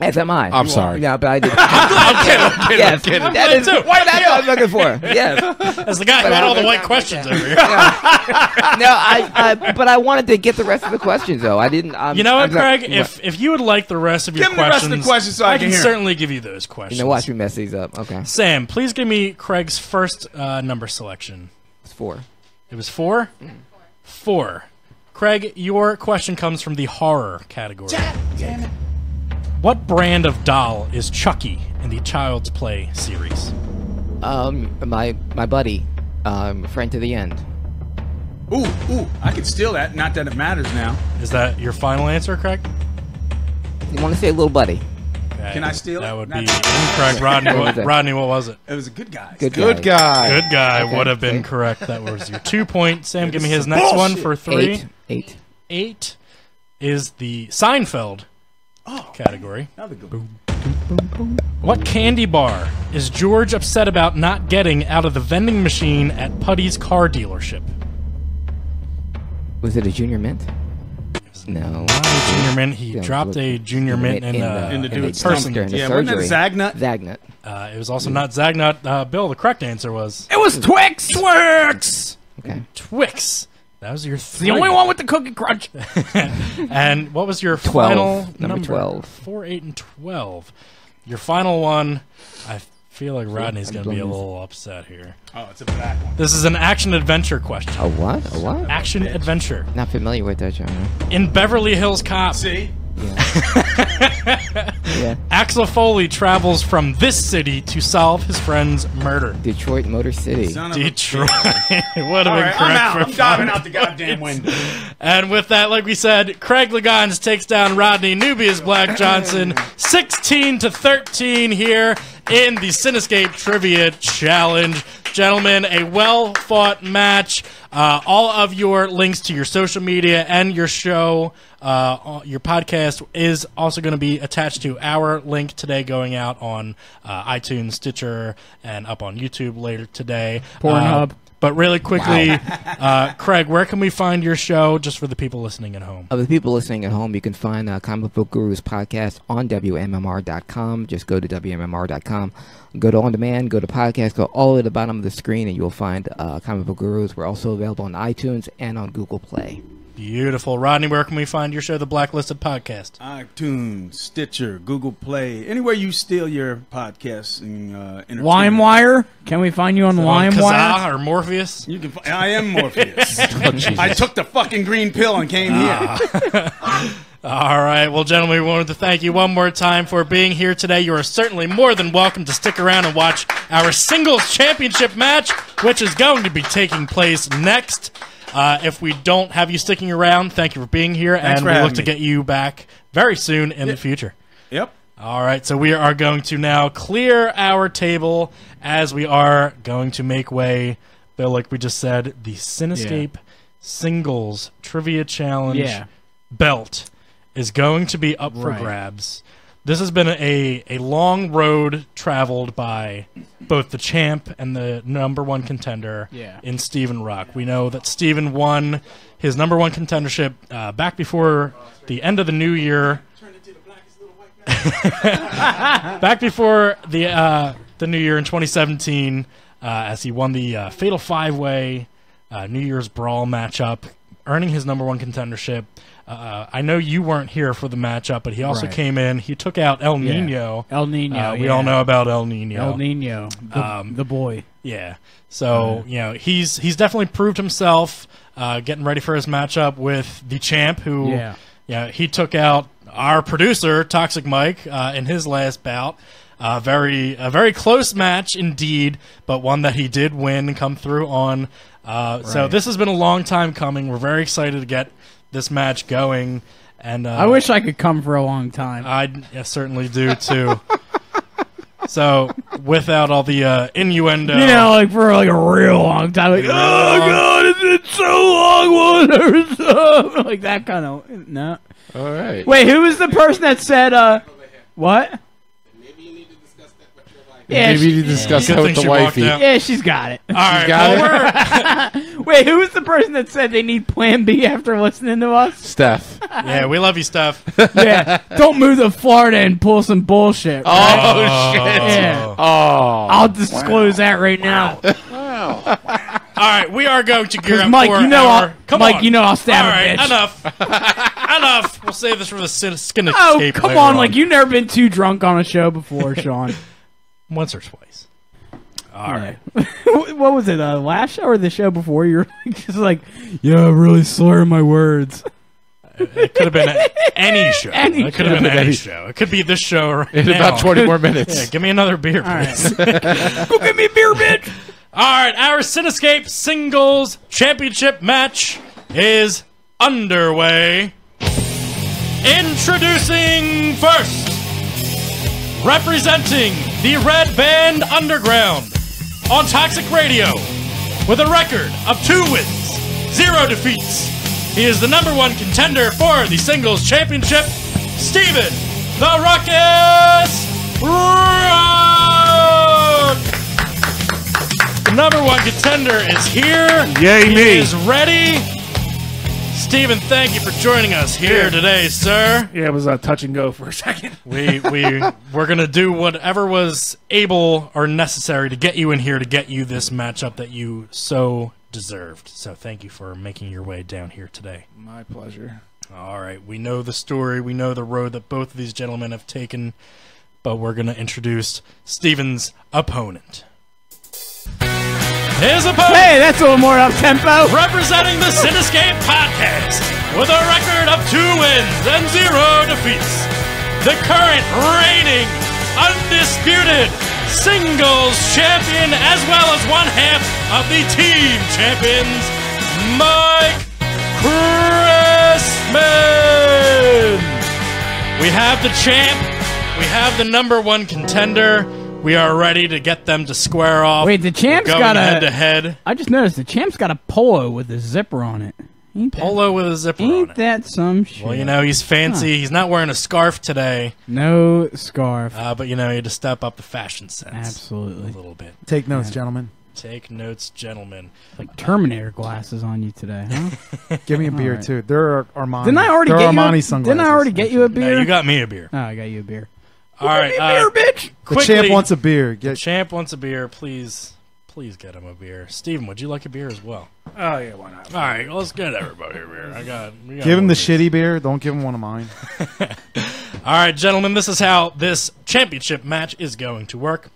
As am I. I'm sorry. Yeah, but I did. I'm kidding. Yes, I'm kidding. that is too. what that's what I'm looking for. Yes. As the guy who But had all the I- white questions over here. No, but I wanted to get the rest of the questions though. I didn't. You know what, I'm not- Craig? If you would like the rest of your Give him the rest of questions, the questions so I can hear 'em. certainly give you those questions. You know, watch me mess these up. Okay, Sam, please give me Craig's first number selection. it's 4. It was 4? 4. Craig, your question comes from the horror category. Damn it. What brand of doll is Chucky in the Child's Play series? My buddy, friend to the end. Ooh, I could steal that. Not that it matters now. Is that your final answer, Craig? You want to say little buddy? Okay. Can I steal it? That would Not- be incorrect. Rodney, What was it? Rodney, what was it? It was a good guy. Good Good guy. Good guy Okay. would have been correct. That was your 2 point. Sam, give me his next one for 3. 8. 8 is the Seinfeld category. Another good one. What candy bar is George upset about not getting out of the vending machine at Putty's car dealership? Was it a junior mint? It was No. Not a junior mint. He Yeah, dropped a junior mint in the dude's person. dumpster in the Yeah, wasn't that surgery. Zagnut? Zagnut. It was also not Zagnut. Bill, the correct answer was It was Twix. Twix. Okay. Twix. That was your The only one with the cookie crunch. And what was your 12. final Number 12. 4, 8, and 12. Your final one, I feel like Rodney's going to be a little upset here. Oh, it's a black one. This is an action-adventure question. A what? A what? Action-adventure. Not familiar with that genre. In Beverly Hills Cop, See? Yeah. Axel Foley travels from this city to solve his friend's murder. Detroit Motor City. Son of a Detroit. bitch. Would have All been right, correct I'm out. for I'm diving out the goddamn window. And with that, like we said, Craig Liggeons takes down Rodney Nubius Black Johnson 16-13 here in the Cinescape Trivia Challenge. Gentlemen, a well-fought match. All of your links to your social media and your show, your podcast, is also going to be attached to our link today, going out on iTunes, Stitcher, and up on YouTube later today. Pornhub. But really quickly, Craig, where can we find your show, just for the people listening at home? Of the people listening at home, you can find Comic Book Gurus podcast on WMMR.com. Just go to WMMR.com. Go to On Demand, go to podcast, go all the way to the bottom of the screen, and you'll find Comic Book Gurus. We're also available on iTunes and on Google Play. Beautiful. Rodney, where can we find your show, The Blacklisted Podcast? iTunes, Stitcher, Google Play, anywhere you steal your podcasts and entertainment. LimeWire. Can we find you on LimeWire? Kazaa or Morpheus? You can. I am Morpheus. I took the fucking green pill and came here. All right. Well, gentlemen, we wanted to thank you one more time for being here today. You are certainly more than welcome to stick around and watch our singles championship match, which is going to be taking place next. If we don't have you sticking around, thank you for being here, Thanks and for we look having to me. get you back very soon in the future. Yep. All right, so we are going to now clear our table as we are going to make way, Bill, like we just said, the Cinescape Singles Trivia Challenge belt is going to be up for grabs. This has been a long road traveled by both the champ and the #1 contender in Steven Ruck. We know that Steven won his #1 contendership back before the end of the new year. Back before the new year in 2017, as he won the Fatal 5-Way New Year's Brawl matchup, earning his #1 contendership. I know you weren't here for the matchup, but he also came in. He took out El Nino. El Nino. We all know about El Nino. El Nino, the boy. Yeah. So you know he's definitely proved himself. Getting ready for his matchup with the champ, who he took out our producer Toxic Mike in his last bout. A very close match indeed, but one that he did win and come through on. So this has been a long time coming. We're very excited to get this match going, and I wish I could come for a long time. I certainly do too. So without all the innuendo, you know, like for like a real long time, like, oh god, it's been so long, whatever, like that kind of no. All right. Wait, who was the person that said what? Yeah, maybe you discuss that with the wifey. Yeah, she's got it. All right, Wait, who was the person that said they need Plan B after listening to us? Steph. Yeah, we love you, Steph. Yeah, don't move to Florida and pull some bullshit. Right? Oh shit! Yeah. Oh, I'll disclose that right now. All right, we are going to gear up Mike, for you know, our... Come Mike, on. you know I'll stab All a right, bitch. enough. We'll save this for the Cinescape. Oh, come on, like you've never been too drunk on a show before, Sean. Once or twice. All right. What was it? Last show or the show before? You were just like, yeah, I'm really slurring my words. It could have been any show. It could have been any show. It could be this show right in now. about 20 more minutes. Yeah, give me another beer, please. Go get me a beer, bitch. All right, our Cinescape Singles Championship match is underway. Introducing first, representing the Red Band Underground on Toxic Radio with a record of 2 wins, 0 defeats. He is the #1 contender for the Singles Championship, Steven the Ruckus Rock. The #1 contender is here. Yay, he me. is ready. Steven, thank you for joining us here today, sir. Yeah, it was touch and go for a second. We're going to do whatever was able or necessary to get you in here to get you this matchup that you so deserved. So thank you for making your way down here today. My pleasure. All right, we know the story. We know the road that both of these gentlemen have taken, but we're going to introduce Steven's opponent. His opponent! Hey, that's a little more up-tempo. Representing the Cinescape podcast with a record of 2 wins and 0 defeats. The current reigning, undisputed singles champion as well as one half of the team champions, Mike Christman. We have the champ. We have the #1 contender. We are ready to get them to square off. Wait, the champ's going got a head-to-head. I just noticed the champ's got a polo with a zipper on it. Polo with a zipper on Ain't it. that some shit? Well, you know, he's fancy. Huh. He's not wearing a scarf today. No scarf. But, you know, he had to step up the fashion sense. Absolutely. A little bit. Take notes, gentlemen. Take notes, gentlemen. Like Terminator glasses on you today, huh? Give me a beer, right. too. There are Armani. Didn't I already there get are you? Armani sunglasses. Didn't I already get you a beer? No, you got me a beer. Oh, I got you a beer. All right. Beer, bitch. The champ wants a beer. The champ wants a beer. Please get him a beer. Steven, would you like a beer as well? Oh, yeah, why not? All right, let's get everybody a beer. We got Give him the beers. shitty beer. Don't give him one of mine. All right, gentlemen, this is how this championship match is going to work.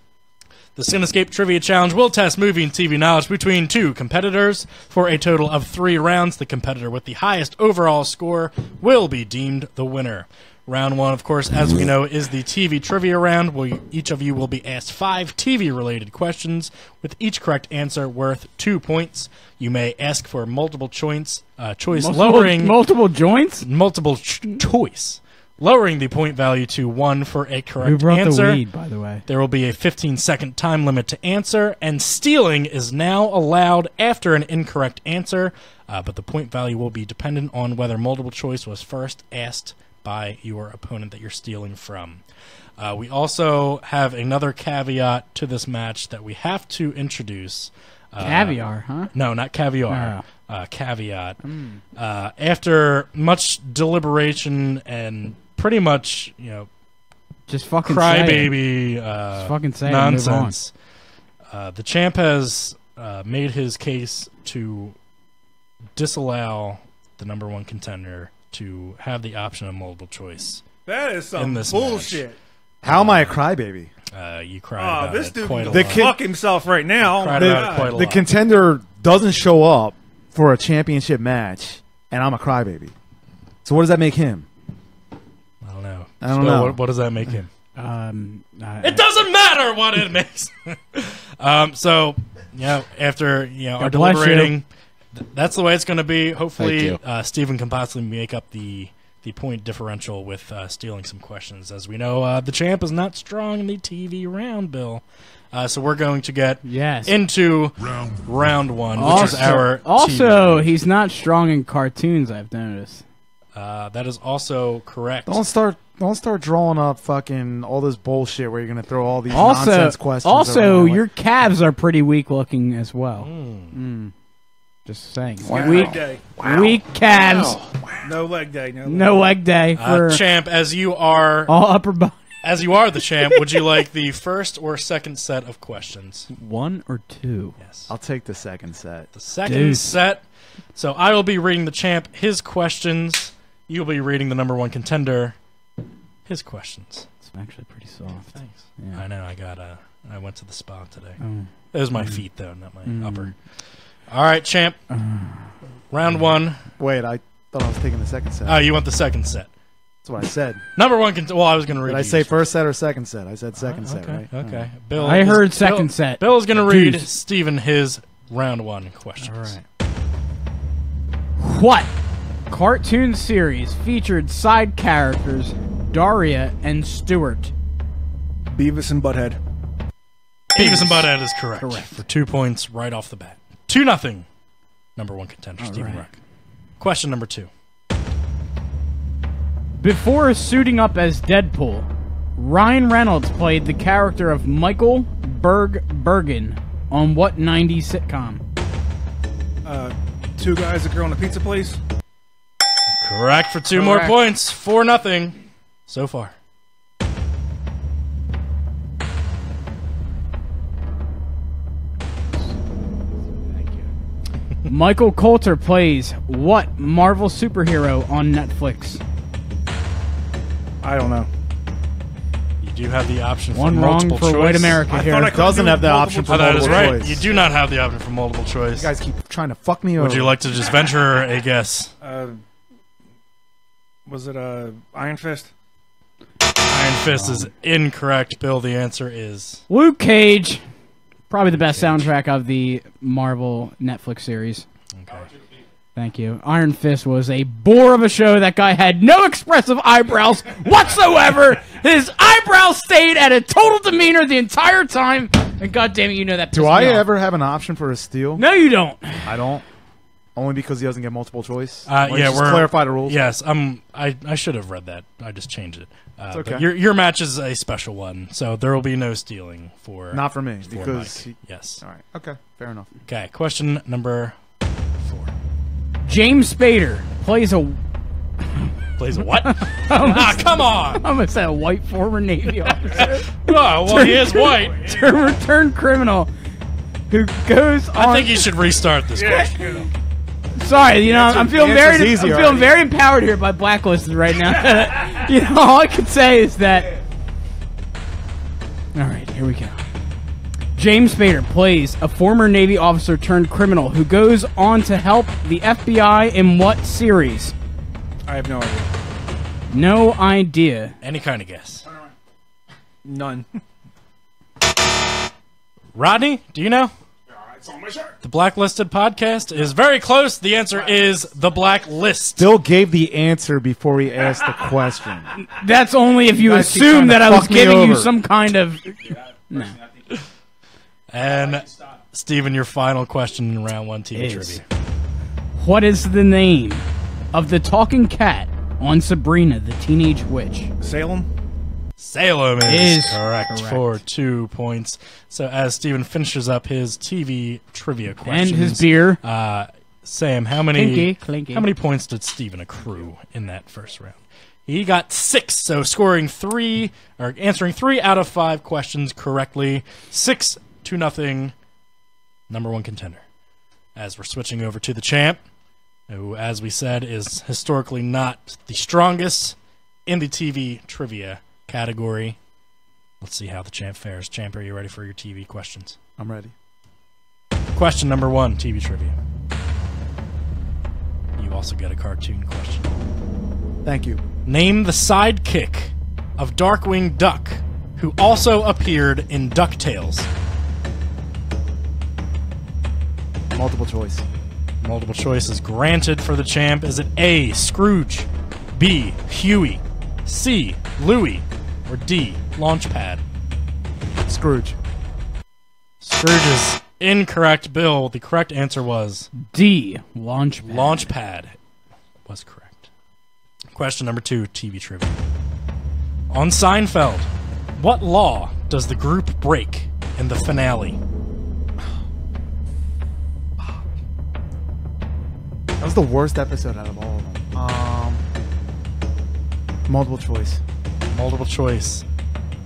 The Cinescape Trivia Challenge will test movie and TV knowledge between 2 competitors for a total of 3 rounds. The competitor with the highest overall score will be deemed the winner. Round 1, of course, as we know, is the TV trivia round, where each of you will be asked 5 TV-related questions, with each correct answer worth 2 points. You may ask for multiple choice, lowering multiple joints, choice, lowering the point value to 1 for a correct Who brought answer. the weed, by the way? There will be a 15-second time limit to answer, and stealing is now allowed after an incorrect answer, but the point value will be dependent on whether multiple choice was first asked by your opponent that you're stealing from. We also have another caveat to this match that we have to introduce. Caviar, huh? No, not caviar. Caveat. After much deliberation and pretty much, you know, just fucking say crybaby just fucking say nonsense. The champ has made his case to disallow the #1 contender to have the option of multiple choice. That is some this bullshit. match. How am I a crybaby? You cried about this it dude quite a can lot. fuck himself right now. Cried about it quite a The lot. contender doesn't show up for a championship match, and I'm a crybaby. So what does that make him? I don't know. I don't know. What does that make him? It It doesn't matter what it makes. So, you know, after our God bless deliberating, that's the way it's going to be. Hopefully, Thank Steven can possibly make up the point differential with stealing some questions. As we know, the champ is not strong in the TV round, Bill. So we're going to get into round 1, which is our Also, TV. he's not strong in cartoons, I've noticed. That is also correct. Don't start drawing up fucking all this bullshit where you're gonna throw all these nonsense questions. Also, over my your calves are pretty weak looking as well. Just saying. Weak calves. No leg day. No leg day for champ, as you are all upper body. As you are the champ, would you like the first or second set of questions? 1 or 2? Yes. I'll take the second set. The second set. So I will be reading the champ his questions. You'll be reading the #1 contender his questions. It's actually pretty soft. Thanks. Yeah. I know. I went to the spa today. It was my feet though, not my upper. All right, champ. Round 1. Wait, I thought I was taking the second set. Oh, you want the second set? That's what I said. #1 contender. Well, I was going to read. Did I say first set or second set? I said second set, right? Okay. Bill. I heard second set. Bill is going to read Deuce. Steven his round 1 questions. All right. What cartoon series featured side characters Daria and Stuart? Beavis and Butthead. Beavis and Butthead is correct. For 2 points right off the bat. 2-0. #1 contender, Steven Ruck. Question number 2. Before suiting up as Deadpool, Ryan Reynolds played the character of Michael Bergen on what 90s sitcom? 2 guys, a girl, in a pizza place. Correct for 2 more points. 4-0 so far. Michael Coulter plays what Marvel superhero on Netflix? I don't know. You do have the option One for wrong multiple for choice. white America I here. thought I doesn't have the option for That is multiple right. choice. You do not have the option for multiple choice. You guys keep trying to fuck me over. Would you like to just venture a guess? Was it Iron Fist? Iron Fist is incorrect, Bill. The answer is Luke Cage. Probably the best soundtrack of the Marvel Netflix series. okay. Thank you. Iron Fist was a bore of a show. That guy had no expressive eyebrows whatsoever. His eyebrows stayed at a total demeanor the entire time. And God damn it, you know that. Do I ever have an option for a steal? No, you don't. I don't. Only because he doesn't get multiple choice. Yeah, just we're clarify the rules. Yes, I should have read that. I just changed it. It's but okay. Your match is a special one, so there will be no stealing for. Not for me for because. Mike. Yes. All right. Okay. Fair enough. Okay. Question number 4. James Spader plays a. Plays a what? Come on! I'm gonna say a white former Navy officer. Oh, well, he is white. Returned criminal who goes on. I think you should restart this question. Sorry, you know, I'm feeling answer's easy already. very empowered here by Blacklisted right now. You know, all I can say is that. All right, here we go. James Spader plays a former Navy officer turned criminal who goes on to help the FBI in what series? I have no idea. No idea. Any kind of guess. None. Rodney, do you know? It's on my shirt. The Blacklisted podcast is very close. The answer is The Blacklist. Still gave the answer before he asked the question. That's only if you guys keep assume trying to that I was fuck me giving you over. some kind of. No. And Steven, your final question in round 1 TV Is. trivia. What is the name of the talking cat on Sabrina the Teenage Witch? Salem? Salem is Is correct correct. for 2 points. So as Steven finishes up his TV trivia questions, And his beer. Sam, how many Clinky. how many points did Steven accrue in that first round? He got 6, so scoring 3 or answering 3 out of 5 questions correctly. 6-0, number 1 contender. As we're switching over to the champ, who, as we said, is historically not the strongest in the TV trivia category. Let's see how the champ fares. Champ, are you ready for your TV questions? I'm ready. Question number 1, TV trivia. You also get a cartoon question. Thank you. Name the sidekick of Darkwing Duck, who also appeared in DuckTales. Multiple choice. Multiple choice is granted for the champ. Is it A, Scrooge, B, Huey, C, Louie, or D, Launchpad? Scrooge. Scrooge is incorrect, Bill. The correct answer was D. Launchpad. Launchpad was correct. Question number 2, TV trivia. On Seinfeld, what law does the group break in the finale? That was the worst episode out of all of them. Multiple choice. Multiple choice.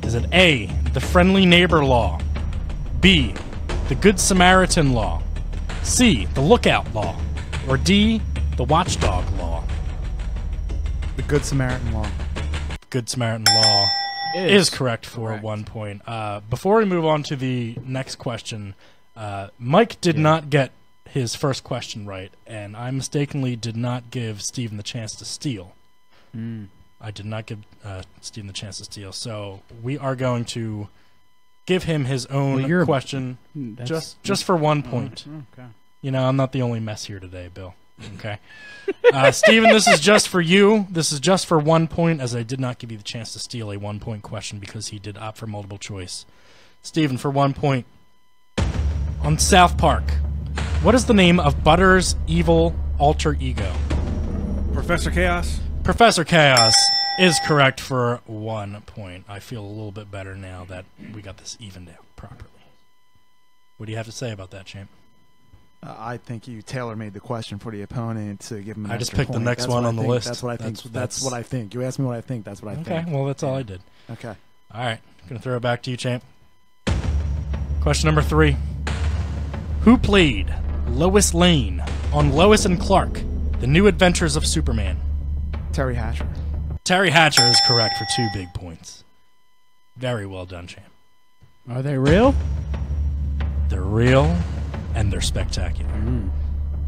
Is it A, the Friendly Neighbor Law, B, the Good Samaritan Law, C, the Lookout Law, or D, the Watchdog Law? The Good Samaritan Law. Good Samaritan Law is correct for 1 point. Before we move on to the next question, Mike did not get his first question right, and I mistakenly did not give Steven the chance to steal. I did not give Steven the chance to steal, so we are going to give him his own question just for 1 point. Okay. You know, I'm not the only mess here today, Bill. Okay. Steven, this is just for you. This is just for 1 point, as I did not give you the chance to steal a 1 point question because he did opt for multiple choice. Steven, for 1 point. On South Park, what is the name of Butter's evil alter ego? Professor Chaos? Professor Chaos is correct for 1 point. I feel a little bit better now that we got this evened out properly. What do you have to say about that, champ? I think you tailor-made the question for the opponent to give him an I just extra picked the point. next That's one what on I the think. list. That's what I think. That's what I think. You asked me what I think. That's what I think. Okay, well, that's all I did. Okay. All right, going to throw it back to you, champ. Question number 3. Who played Lois Lane on Lois and Clark, The New Adventures of Superman? Terry Hatcher. Terry Hatcher is correct for 2 big points. Very well done, champ. Are they real? They're real, and they're spectacular.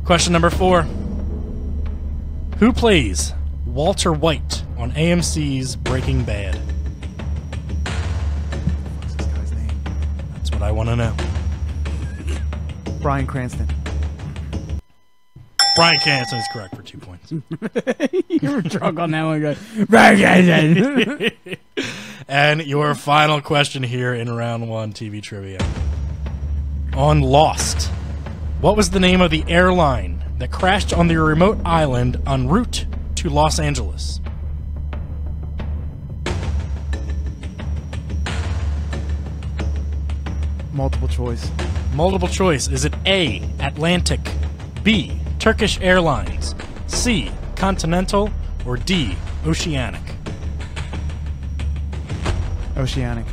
Question number 4. Who plays Walter White on AMC's Breaking Bad? What's this guy's name? That's what I want to know. Bryan Cranston. Bryan Cranston is correct for 2 points. You were drunk on that one. Bryan Cranston. And your final question here in round 1 TV trivia. On Lost, what was the name of the airline that crashed on the remote island en route to Los Angeles? Multiple choice. Multiple choice. Is it A, Atlantic, B, Turkish Airlines, C, Continental, or D, Oceanic? Oceanic.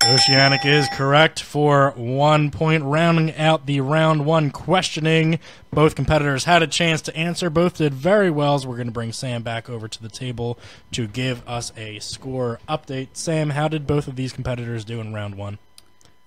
Oceanic is correct for 1 point, rounding out the round 1 questioning. Both competitors had a chance to answer. Both did very well, so we're going to bring Sam back over to the table to give us a score update. Sam, how did both of these competitors do in round 1?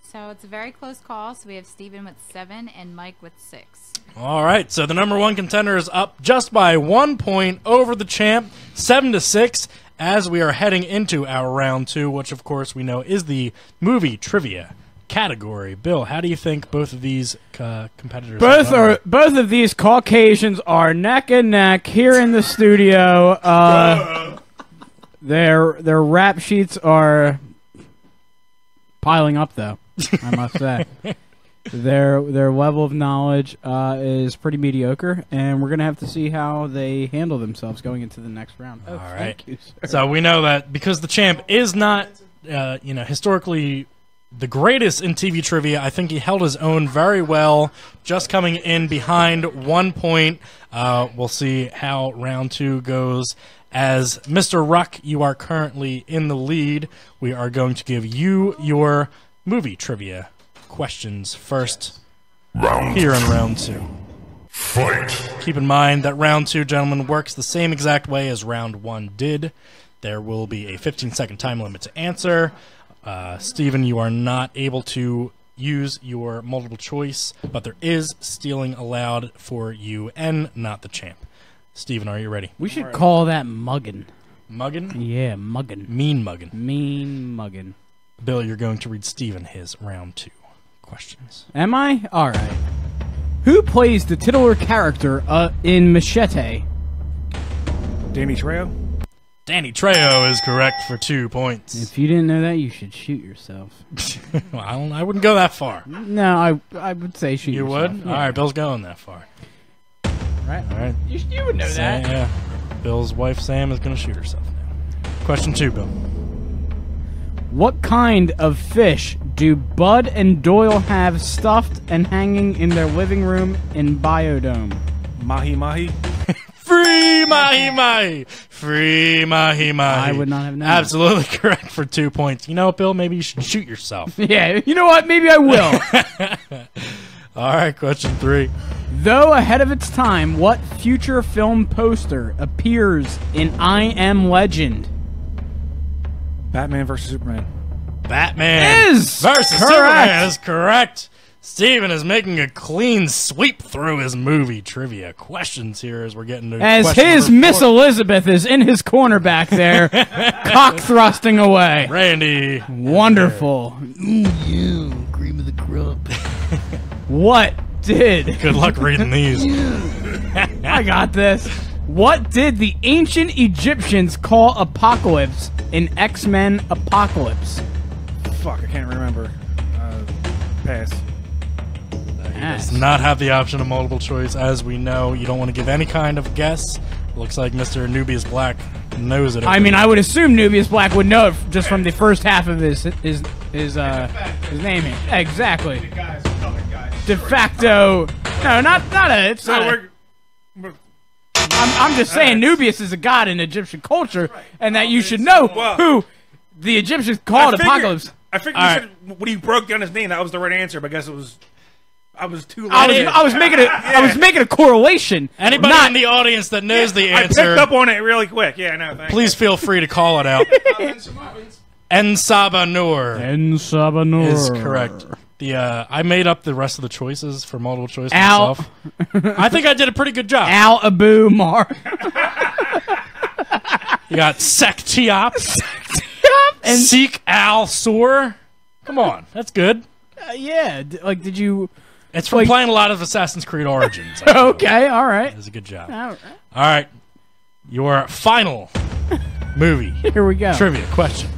So it's a very close call. So we have Steven with 7 and Mike with 6. All right, so the number 1 contender is up just by 1 point over the champ, 7-6. As we are heading into our round 2, which of course we know is the movie trivia category. Bill, how do you think both of these competitors? Both of these Caucasians are neck and neck here in the studio. Their rap sheets are piling up, though. I must say. Their level of knowledge is pretty mediocre, and we're going to have to see how they handle themselves going into the next round. All right. Thank you, sir. So we know that because the champ is not, historically the greatest in TV trivia, I think he held his own very well, just coming in behind 1 point. We'll see how round 2 goes. As Mr. Ruck, you are currently in the lead. We are going to give you your movie trivia questions first here in round 2. Fight. Keep in mind that round 2, gentlemen, works the same exact way as round 1 did. There will be a 15-second time limit to answer. Steven, you are not able to use your multiple choice, but there is stealing allowed for you and not the champ. Steven, are you ready? We should call that muggin'. Muggin'? Yeah, muggin'. Mean muggin'. Mean muggin'. Bill, you're going to read Steven his round 2 questions. Am I? All right. Who plays the titular character in Machete? Danny Trejo. Danny Trejo is correct for 2 points. If you didn't know that, you should shoot yourself. Well, I wouldn't go that far. No, I would say shoot You yourself. would? Yeah. All right, Bill's going that far. Right? All right. You would know that. Yeah. Bill's wife, Sam, is going to shoot herself now. Question 2, Bill. What kind of fish do Bud and Doyle have stuffed and hanging in their living room in Biodome? Mahi Mahi. Free mahi mahi! Free mahi mahi. I would not have known. Absolutely correct for 2 points. You know what, Bill? Maybe you should shoot yourself. Yeah, you know what? Maybe I will. All right, question 3. Though ahead of its time, what future film poster appears in I Am Legend? Batman versus Superman. Batman Is versus correct. Superman is correct. Steven is making a clean sweep through his movie trivia questions here as we're getting to As question his number Miss 4. Elizabeth is in his corner back there, cock thrusting away. Randy. Wonderful. You, cream of the crop. What did... Good luck reading these. I got this. What did the ancient Egyptians call Apocalypse in X-Men Apocalypse? Fuck, I can't remember. Pass. Does not have the option of multiple choice. As we know, you don't want to give any kind of guess. Looks like Mr. Nubius Black knows it. I mean, I would assume Nubius Black would know it just from the first half of his naming. Exactly. Guys, de facto. No, not a. It's So not I'm just saying Nubius is a god in Egyptian culture, and that you should know who the Egyptians called Apocalypse. I figured you said when you broke down his name, that was the right answer, but I guess it was. I was too late. I was making a correlation. Anybody in the audience that knows the answer, I picked up on it really quick. Yeah, no, thanks. please feel free to call it out. Ensabanur. Ensabanur is correct. I made up the rest of the choices for multiple choice Al. myself. I think I did a pretty good job. Al Abu Mar. You got Sektiop. And Seek Al Sur. Come on, that's good. Yeah, did you? It's from playing a lot of Assassin's Creed Origins. Okay, all right. That's a good job. All right. Your final movie. Here we go. Trivia question.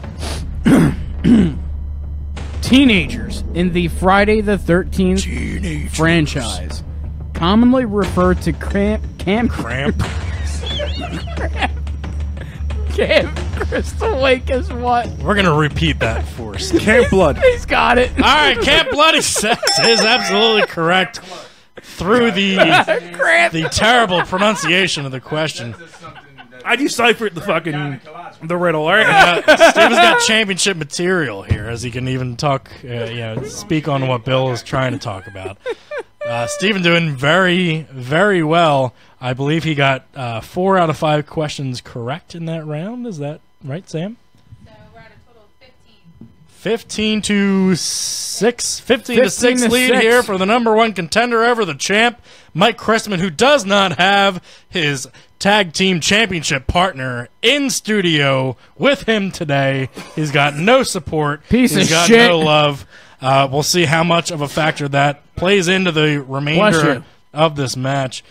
Teenagers in the Friday the 13th franchise, commonly referred to Camp Crystal Lake is what? We're going to repeat that for Steve. Camp Blood. He's got it. All right, Camp Blood is absolutely correct through the terrible pronunciation of the question. I deciphered the riddle. All right, Steven's got championship material here, as he can even talk, speak on what Bill is trying to talk about. Steven doing very, very well. I believe he got 4 out of 5 questions correct in that round. Is that right, Sam? So we're at a total of 15 to 6. 15 to 6 lead here for the number 1 contender over the champ, Mike Christman, who does not have his tag team championship partner in studio with him today. He's got no support. He's got no love. We'll see how much of a factor that plays into the remainder of this match.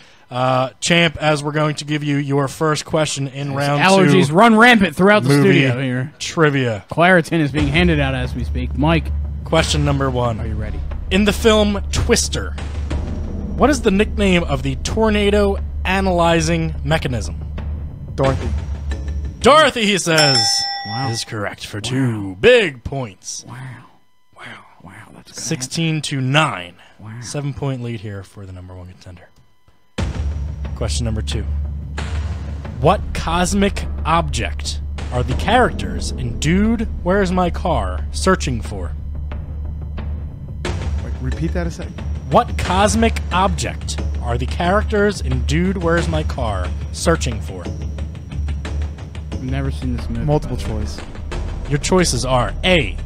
Champ, as we're going to give you your first question in round 2. Allergies run rampant throughout the studio here. Trivia. Claritin is being handed out as we speak. Mike. Question number 1. Are you ready? In the film Twister, what is the nickname of the tornado analyzing mechanism? Dorothy. Dorothy, he says, is correct for 2 big points. Wow, that's 16 to 9. 7-point lead here for the number 1 contender. Question number 2. What cosmic object are the characters in Dude, Where's My Car searching for? Wait, repeat that a second. What cosmic object are the characters in Dude, Where's My Car searching for? I've never seen this movie. Multiple choice. Your choices are A,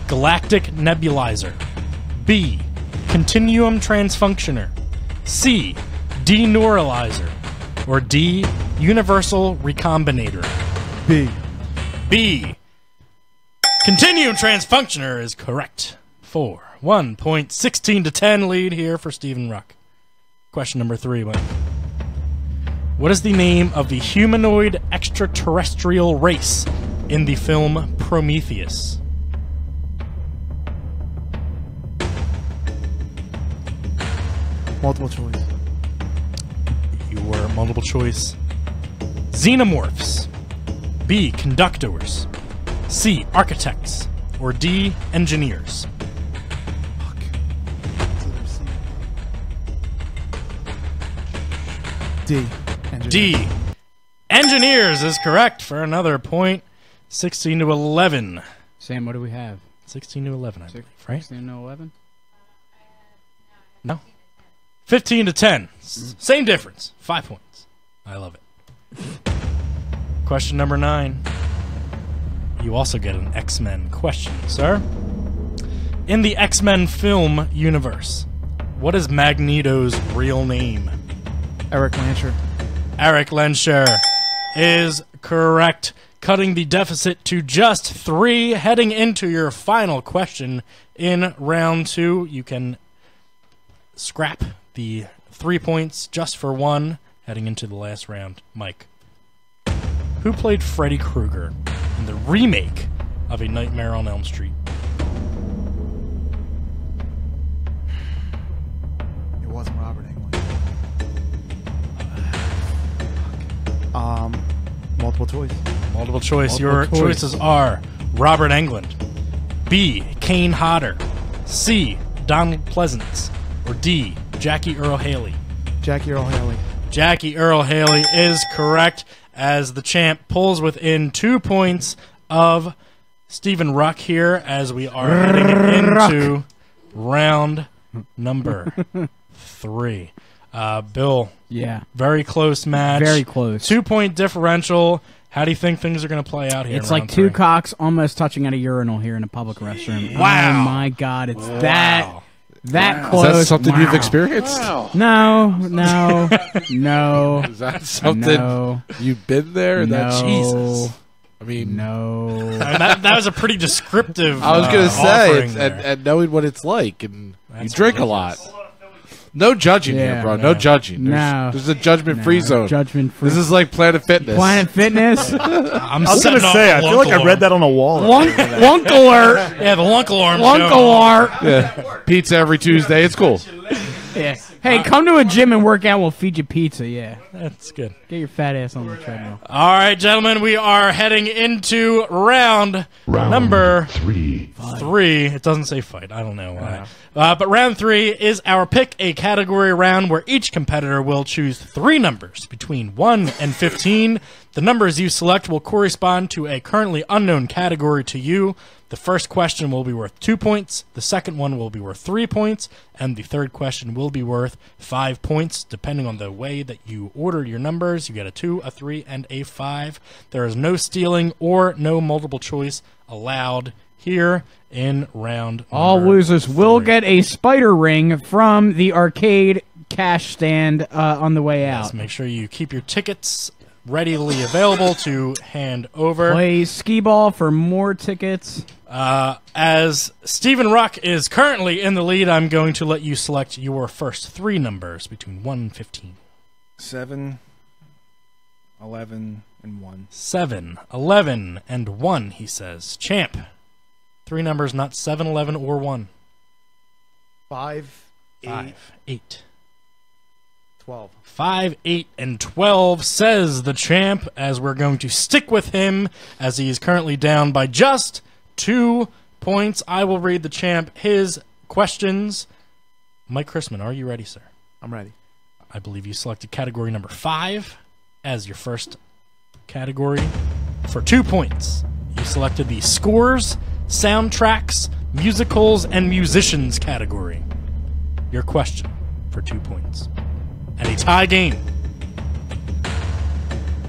galactic nebulizer, B, continuum transfunctioner, C, deneuralizer, or D, universal recombinator. B, continuum transfunctioner is correct. 4. 1 point. 16 to 10 lead here for Steven Ruck. Question number 3, Mike. What is the name of the humanoid extraterrestrial race in the film Prometheus? Multiple choice. Your multiple choice. Xenomorphs. B, conductors. C, architects. Or D, engineers. D. D. Engineers is correct for another point. 16 to 11. Sam, what do we have? 16 to 11, I believe, right? 16 to 11? No. 15 to 10. Same difference. 5 points. I love it. Question number 9. You also get an X-Men question, sir. In the X-Men film universe, what is Magneto's real name? Eric Lancher. Eric Lancher is correct, cutting the deficit to just 3. Heading into your final question in round 2, you can scrap the 3 points just for 1. Heading into the last round, Mike. Who played Freddy Krueger in the remake of A Nightmare on Elm Street? It wasn't Robert Englund. Multiple choice. Multiple choice. Your choices are Robert Englund, B, Kane Hodder, C, Donald Pleasance, or D, Jackie Earl Haley? Jackie Earl Haley. Jackie Earl Haley is correct, as the champ pulls within 2 points of Steven Ruck here, as we are heading into round number 3. Bill. Yeah. Very close match. Very close. 2-point differential. How do you think things are going to play out here? It's in like round 2 3? cocks almost touching at a urinal here in a public restroom. Wow. Oh my God! It's that close. Is that something you've Wow. experienced? No, no, no. Is that something you've been there? No. Jesus. I mean, no. That was a pretty descriptive. I was going to say, offering it's, there. and knowing what it's like, and That's you drink ridiculous. a lot. No judging Yeah. here, bro. No judging. No. There's a judgment-free No, zone. judgment-free. This is like Planet Fitness. Planet Fitness. I'm I was setting gonna off say, the I feel lunk like I alarm. read that on a wall. Lunk alert. Yeah, the lunk alarm. Lunk show. alert. Yeah. Pizza every Tuesday. It's cool. Yeah. Hey, come to a gym and work out. We'll feed you pizza. Yeah. That's good. Get your fat ass on the treadmill. All right, gentlemen, we are heading into round number 3. It doesn't say fight. I don't know why. But round 3 is our pick a category round where each competitor will choose 3 numbers between 1 and 15. The numbers you select will correspond to a currently unknown category to you. The first question will be worth 2 points, the second one will be worth 3 points, and the third question will be worth 5 points. Depending on the way that you order your numbers, you get a 2, a 3, and a 5. There is no stealing or no multiple choice allowed here in round All number losers will 3. get a spider ring from the arcade cash stand on the way out. Yes, make sure you keep your tickets readily available to hand over. Play skee ball for more tickets. As Steven Ruck is currently in the lead, I'm going to let you select your first 3 numbers between 1 and 15. 7, 11, and 1. 7, 11, and 1, he says. Champ. 3 numbers, not 7, 11, or 1. 5, 5, 8. 12. 5, 8, and 12, says the champ, as we're going to stick with him, as he is currently down by just 2 points. I will read the champ his questions. Mike Christman, are you ready, sir? I'm ready. I believe you selected category number 5 as your first category. For 2 points, you selected the scores, soundtracks, musicals, and musicians category. Your question for 2 points. And a tie game.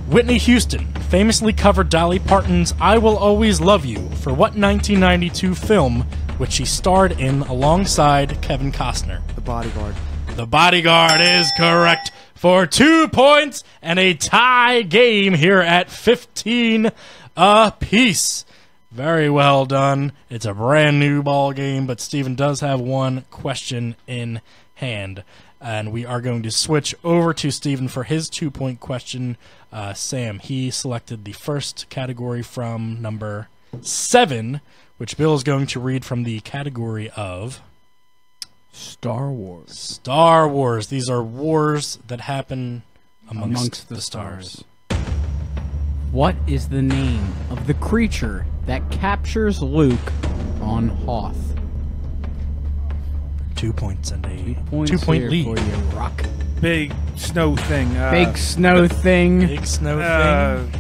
Whitney Houston famously covered Dolly Parton's I Will Always Love You for what 1992 film, which she starred in alongside Kevin Costner? The Bodyguard. The Bodyguard is correct for 2 points and a tie game here at 15 apiece. Very well done. It's a brand new ball game, but Steven does have 1 question in hand. And we are going to switch over to Steven for his 2-point question. Sam, he selected the first category from number 7, which Bill is going to read from the category of Star Wars. Star Wars. These are wars that happen amongst the stars. What is the name of the creature that captures Luke on Hoth? 2 points and a 2-point lead. for you, Rock. Big snow thing. Big snow thing. Big snow thing.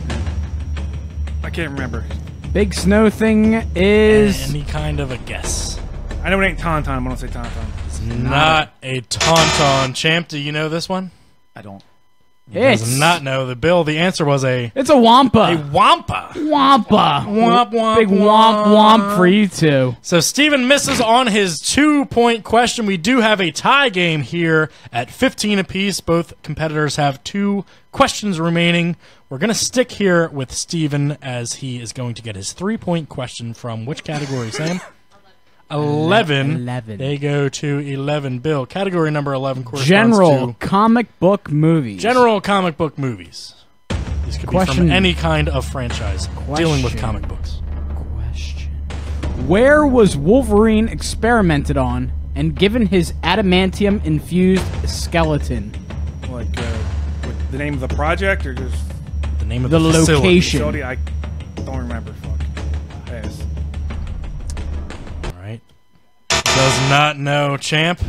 I can't remember. Big snow thing is... Any kind of a guess. I know it ain't Tauntaun. I'm going to say Tauntaun. It's not a Tauntaun. Champ, do you know this one? I don't. He does not know. The answer was a... It's a Wampa. A Wampa. Wampa. Womp, womp, Big womp womp for you two. So Steven misses on his 2-point question. We do have a tie game here at 15 apiece. Both competitors have 2 questions remaining. We're going to stick here with Steven as he is going to get his 3-point question from which category, Sam? 11. They go to 11. Bill, category number 11 corresponds General to comic book movies. general comic book movies. These could be from any kind of franchise dealing with comic books. Where was Wolverine experimented on and given his adamantium-infused skeleton? Like, with the name of the project or just the name of the facility? location? Facility? I don't remember. Fuck. Does not know, champ.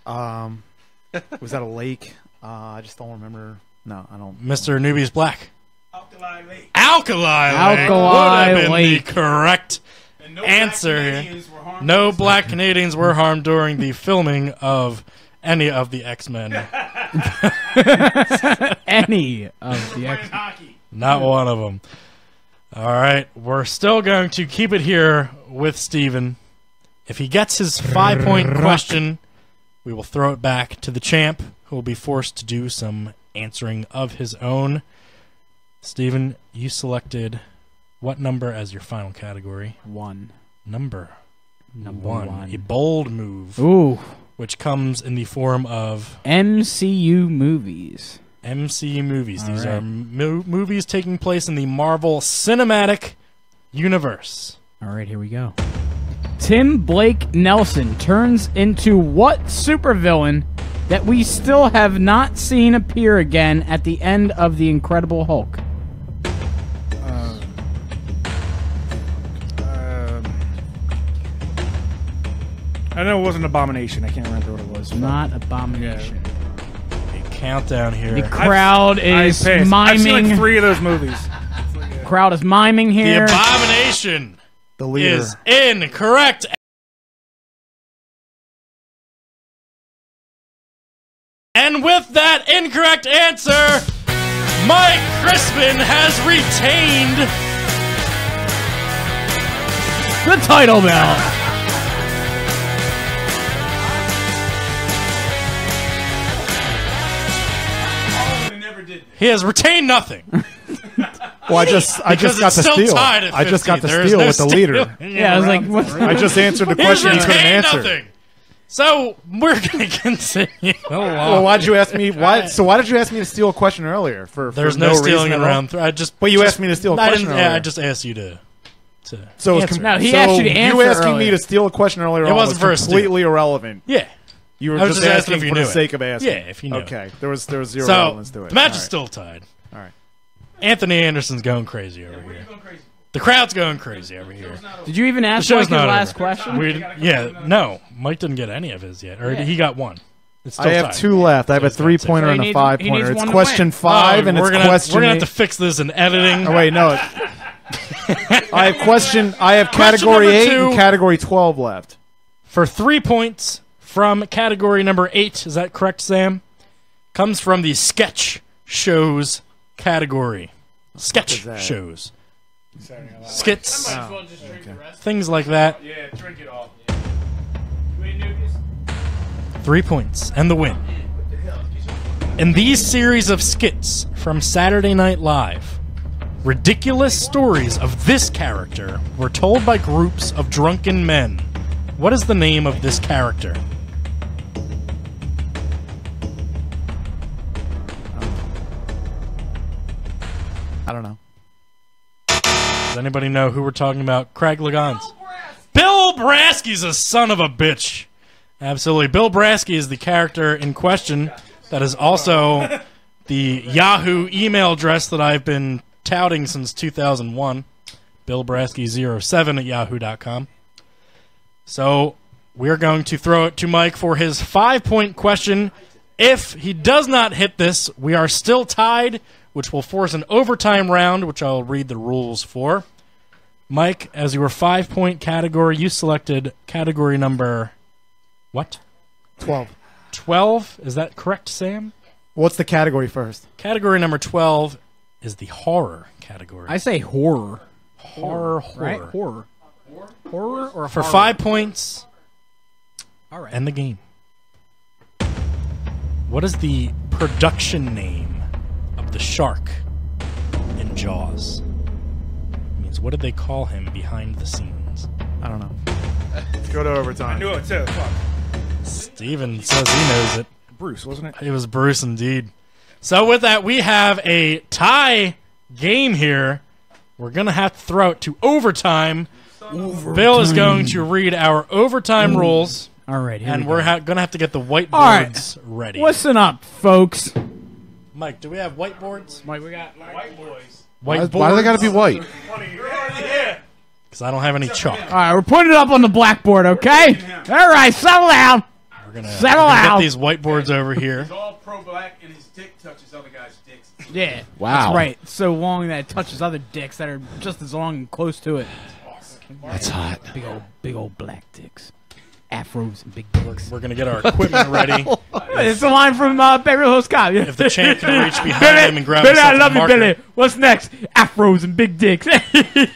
Was that a lake? I just don't remember. No, I don't. Mr. Nubius Black. Alkali Lake. Alkali Lake would have been the correct answer here. No black Canadians were harmed during the filming of any of the X-Men. Any of the X-Men. Not one of them. All right, we're still going to keep it here with Steven. If he gets his 5-point question, we will throw it back to the champ, who will be forced to do some answering of his own. Steven, you selected what number as your final category? 1. Number one. A bold move. Ooh. Which comes in the form of MCU movies. MCU movies. All These right. are movies taking place in the Marvel Cinematic Universe. All right, here we go. Tim Blake Nelson turns into what supervillain that we still have not seen appear again at the end of The Incredible Hulk? I know it wasn't Abomination. I can't remember what it was. Not Abomination. A countdown here. The crowd is I've miming. seen like 3 of those movies. Crowd is miming here. The Abomination The leader. is incorrect. And with that incorrect answer, Mike Christman has retained the title belt. He has retained nothing. Well, I just Because got it's to still steal. tied at I just got 50. to There is steal no with the steal. leader. Yeah, I was like, what's I just answered the question you couldn't retained answer. nothing. So we're going to continue along. Well, why'd you ask me? Why? So why did you ask me to steal a question earlier? There's for no reason stealing at in all? round 3. But you asked me to steal a question Yeah, earlier. I just asked you to So answer. No, he asked you to answer You asking earlier. me to steal a question earlier It on wasn't for a was steal. completely irrelevant. Yeah. You were I was just asking asking if you for knew the it. sake of asking. Yeah, if you knew Okay, it. there was zero So relevance to it. the match All is right. still tied. All right. Anthony Anderson's going crazy over here. The crowd's going crazy over here. Did you even The ask show's Mike his not last over. question? No. Mike didn't get any of his yet. Or he got one. It's still I have tied. 2 left. I have a So he's got 3-pointer So and he a needs- 5-pointer. he needs It's one to question win. 5, and we're it's gonna question. we're gonna have to fix this in editing. Oh wait, no. I have Question category number 8 2. and category 12 left. For 3 points from category number 8. Is that correct, Sam? Comes from the sketch shows category. Sketch that? shows. Skits. Things like that. Yeah, drink it all. 3 points and the win. In these series of skits from Saturday Night Live, ridiculous stories of this character were told by groups of drunken men. What is the name of this character? I don't know. Does anybody know who we're talking about? Craig Liggeons. Bill Brasky's a son of a bitch. Absolutely. Bill Brasky is the character in question. That is also the Yahoo email address that I've been touting since 2001. BillBrasky07 at yahoo.com. So we're going to throw it to Mike for his 5-point question. If he does not hit this, we are still tied, which will force an overtime round, which I'll read the rules for. Mike, as your 5-point category, you selected category number what? 12. 12? Is that correct, Sam? What's the category first? Category number 12 is the horror category. I say horror. Horror. Right? Horror. Horror or For horror? 5 points. All right. End the game. What is the production name of the shark in Jaws? It means, what did they call him behind the scenes? I don't know. Let's go to overtime. I knew it too. Fuck. Steven says he knows it. Bruce, wasn't it? It was Bruce indeed. So with that, we have a tie game here. We're going to have to throw it to overtime. Bill is going to read our overtime rules. All right, here and we we're go. going to have to get the whiteboards All right. ready. Listen up, folks. Mike, do we have whiteboards? Mike, we got White boys. Why do they got to be white? Yeah. Because I don't have any chalk. All right, we're putting it up on the blackboard, okay? All right, settle down. We're gonna settle get out. these whiteboards over here. He's all pro-black, and his dick touches other guys' dicks. Yeah. Wow. That's right. So long that it touches other dicks that are just as long and close to it. That's hot. Big old black dicks. Afros and big dicks. We're gonna get our equipment ready. It's a line from Beverly Hills Cop. If the champ can reach behind him and grab Billy, I himself a love you, marker. Billy. What's next? Afros and big dicks.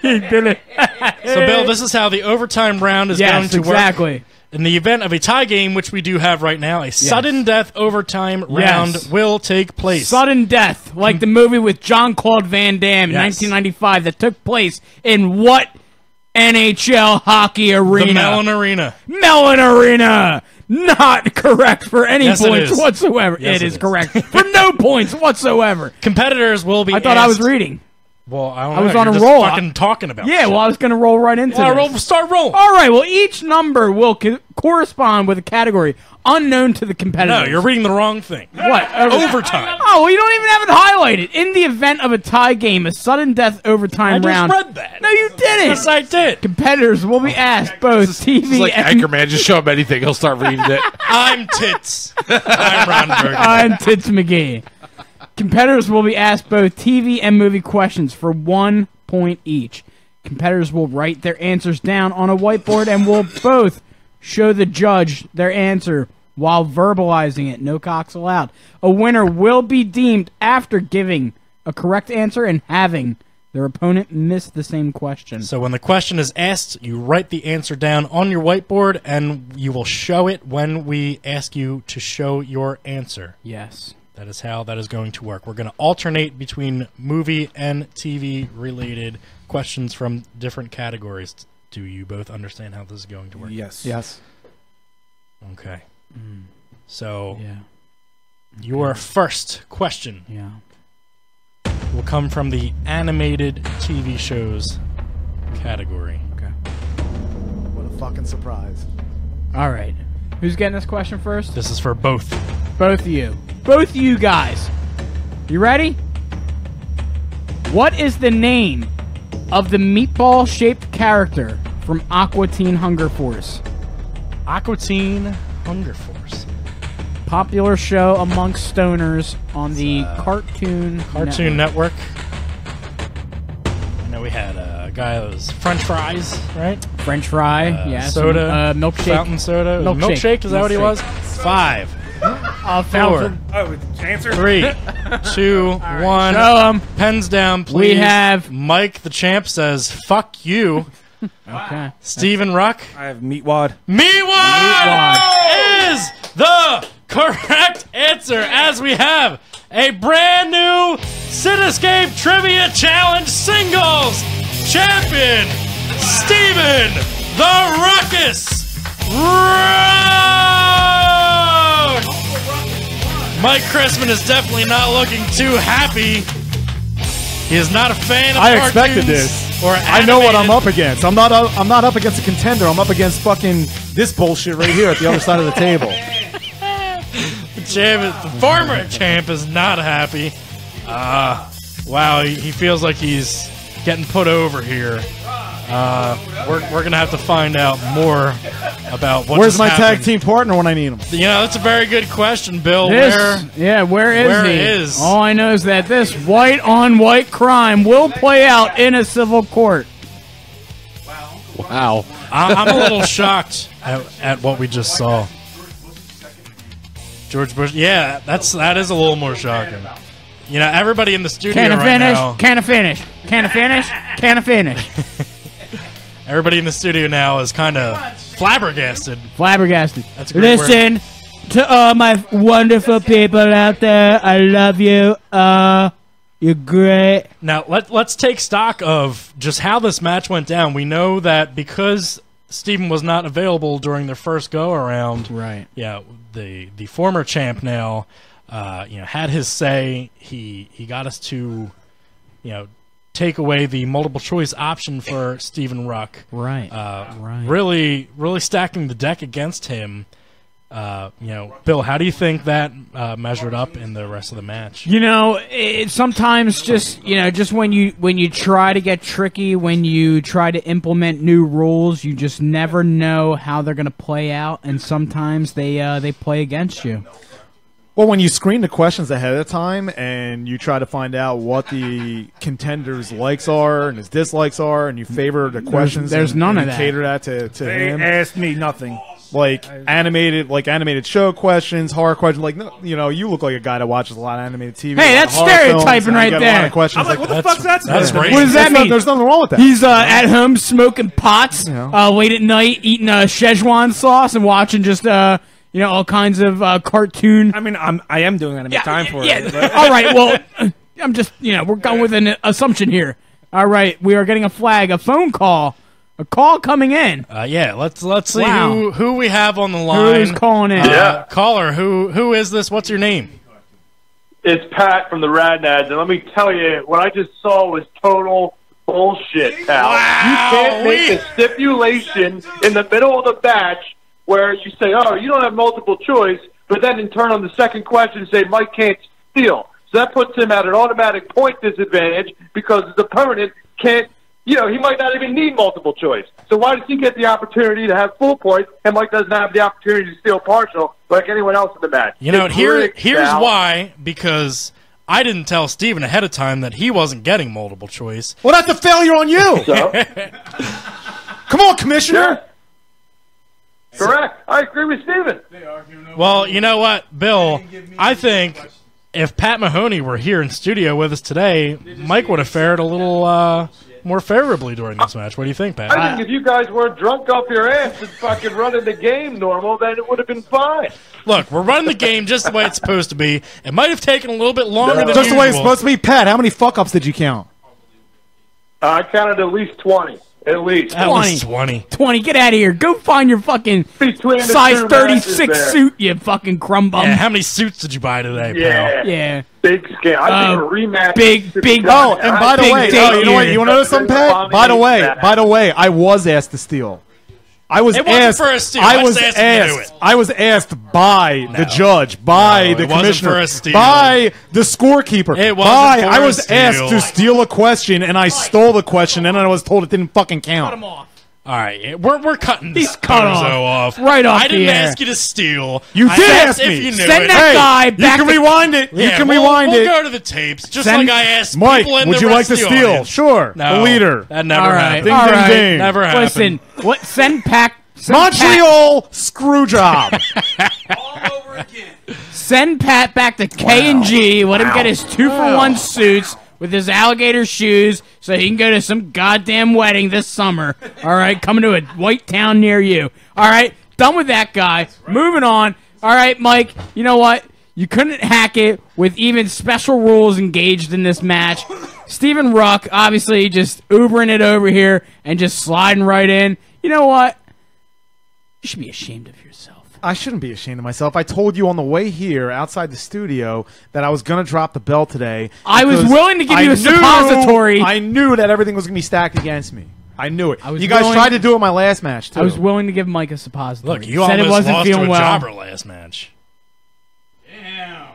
Billy. So, Bill, this is how the overtime round is going to exactly. work. In the event of a tie game, which we do have right now, a sudden death overtime round will take place. Sudden death, like the movie with Jean-Claude Van Damme in 1995 that took place in what NHL hockey arena? The Mellon Arena. Mellon Arena! Not correct for any Yes, points it is. whatsoever. Yes, it is is. correct for no points whatsoever. Competitors will be I thought I was reading. Well, I don't I know. was on You're a just roll. fucking talking about Yeah, shit. well, I was going to roll right into this. Start rolling. All right, well, each number will correspond with a category unknown to the competitor. No, you're reading the wrong thing. What? Overtime. Oh, well, you don't even have it highlighted. In the event of a tie game, a sudden death overtime I round. just read that. No, you didn't. Yes, I did. Competitors will be asked both TV It's like and Anchorman. Just show him anything. He'll start reading it. I'm Tits. I'm Ron Burgundy. I'm Tits McGee. Competitors will be asked both TV and movie questions for 1 point each. Competitors will write their answers down on a whiteboard and will both show the judge their answer while verbalizing it. No cocks allowed. A winner will be deemed after giving a correct answer and having their opponent miss the same question. So when the question is asked, you write the answer down on your whiteboard, and you will show it when we ask you to show your answer. Yes. That is how that is going to work. We're going to alternate between movie and TV-related questions from different categories. Do you both understand how this is going to work? Yes. Yes. Okay. So, your first question will come from the animated TV shows category. Okay. What a fucking surprise. All right. Who's getting this question first? This is for both. Both of you. Both of you guys. You ready? What is the name of the meatball-shaped character from Aqua Teen Hunger Force? Aqua Teen Hunger Force. Popular show amongst stoners on the Cartoon Network. I know we had a guy that was French fries, right? French fry, yes. Soda. Milkshake. Fountain soda. Milkshake, is that what he was? 5. Fountain. 4. Oh, answer? 3, 2, 1. Show 'em. Pens down, please. We have Mike the Champ says, fuck you. Okay. Steven Ruck. I have Meatwad. Meatwad is the correct answer, as we have a brand new Cinescape Trivia Challenge Singles Champion, Steven the Ruckus Road! Mike Christman is definitely not looking too happy. He is not a fan of I expected cartoons this. or I know what I'm animated. up against. I'm not up against a contender. I'm up against fucking this bullshit right here at the other side of the table. The former champ is not happy. Wow, he feels like he's getting put over here. We're gonna have to find out more about what. Where's my tag team partner when I need him? You know, that's a very good question, Bill. where is he? All I know is that this white-on-white crime will play out in a civil court. Wow. I'm a little shocked at what we just saw. George Bush. Yeah, that is a little more shocking. You know, everybody in the studio Can I right finish? now. Can I finish? Can I finish? Can I finish? Everybody in the studio now is kind of flabbergasted. Flabbergasted. That's a great word. Listen to all my wonderful people out there. I love you. You're great. Now, let's take stock of just how this match went down. We know that because Steven was not available during their first go-around, right? Yeah, the former champ now, had his say. He got us to, take away the multiple choice option for Steven Ruck. Right. Really stacking the deck against him. Bill, how do you think that measured up in the rest of the match? It sometimes just when you try to get tricky, when you try to implement new rules, you just never know how they're going to play out, and sometimes they play against you. Well, when you screen the questions ahead of time and you try to find out what the contender's likes are and his dislikes are, and you favor the questions, there's none of that. Cater that to They him. asked me nothing. Like animated show questions, horror questions. Like you look like a guy that watches a lot of animated TV. Hey, that's stereotyping right there. A lot of questions. I'm like, what the fuck's that? That's great. What does that mean? There's nothing wrong with that. He's at home smoking pots late at night, eating Szechuan sauce and watching just all kinds of cartoon. I mean, I am doing that. I make time for it. But. All right. Well, I'm just we're going with an assumption here. All right, we are getting a phone call. A call coming in. Let's see Wow. who we have on the line. Who's calling in? Caller, who is this? What's your name? It's Pat from the Radnads, and let me tell you, what I just saw was total bullshit, pal. Wow, you can't make a stipulation in the middle of the match where you say, oh, you don't have multiple choice, but then in turn on the second question say Mike can't steal. So that puts him at an automatic point disadvantage because his opponent can't, he might not even need multiple choice. So why does he get the opportunity to have full points and Mike doesn't have the opportunity to steal partial like anyone else in the match? Here's why, because I didn't tell Steven ahead of time that he wasn't getting multiple choice. Well, that's a failure on you. So? Come on, Commissioner. Yeah. Correct. I agree with Steven. Well, you know what, Bill? I think if Pat Mahoney were here in studio with us today, Mike would have fared a little more favorably during this match. What do you think, Pat? I think if you guys weren't drunk off your ass and fucking running the game normal, then it would have been fine. Look, we're running the game just the way it's supposed to be. It might have taken a little bit longer than Just usual. the way it's supposed to be. Pat, how many fuck-ups did you count? I counted at least 20. At least. At least 20. 20, get out of here. Go find your fucking Between the size two 36 matches suit, you fucking crumb bum. Yeah, how many suits did you buy today, pal? Yeah. Big scale. I think a rematch. Big. Oh, and by the way, you know what? You want to know something, Pat? Abomination. By the way, I was asked to steal. I was It wasn't asked. for a steal. I I was just asked him to do it. I was asked by the judge, by the it wasn't commissioner, for a steal. by the scorekeeper. It wasn't by for I a was steal. asked to steal a question, and I stole the question, and I was told it didn't fucking count. All right, we're cutting this cut bozo off. Right off I didn't the air. ask you to steal. You I did asked ask me. if you knew Send it. that guy back. You can rewind it. Yeah, you can we'll rewind it. go to the tapes, just Send- like I asked Mike, people in would the you like rest to of the steal? audience. Sure. No, The leader. That never All right. happened. Ding, All ding, right. ding. Never happened. Listen, send Pat. Montreal screw job. Send Pat back to K&G. Let him get his 2-for-1 suits with his alligator shoes so he can go to some goddamn wedding this summer. All right, coming to a white town near you. All right, done with that guy. Moving on. All right, Mike, you know what? You couldn't hack it with even special rules engaged in this match. Steven Ruck, obviously, just Ubering it over here and just sliding right in. You know what? You should be ashamed of yourself. I shouldn't be ashamed of myself. I told you on the way here, outside the studio, that I was going to drop the belt today. I was because willing to give you a I suppository. I knew that everything was going to be stacked against me. I knew it. was You guys willing- tried to do it in my last match, too. I was willing to give Mike a suppository. Look, you Said it almost wasn't lost to feeling a well. jobber last match.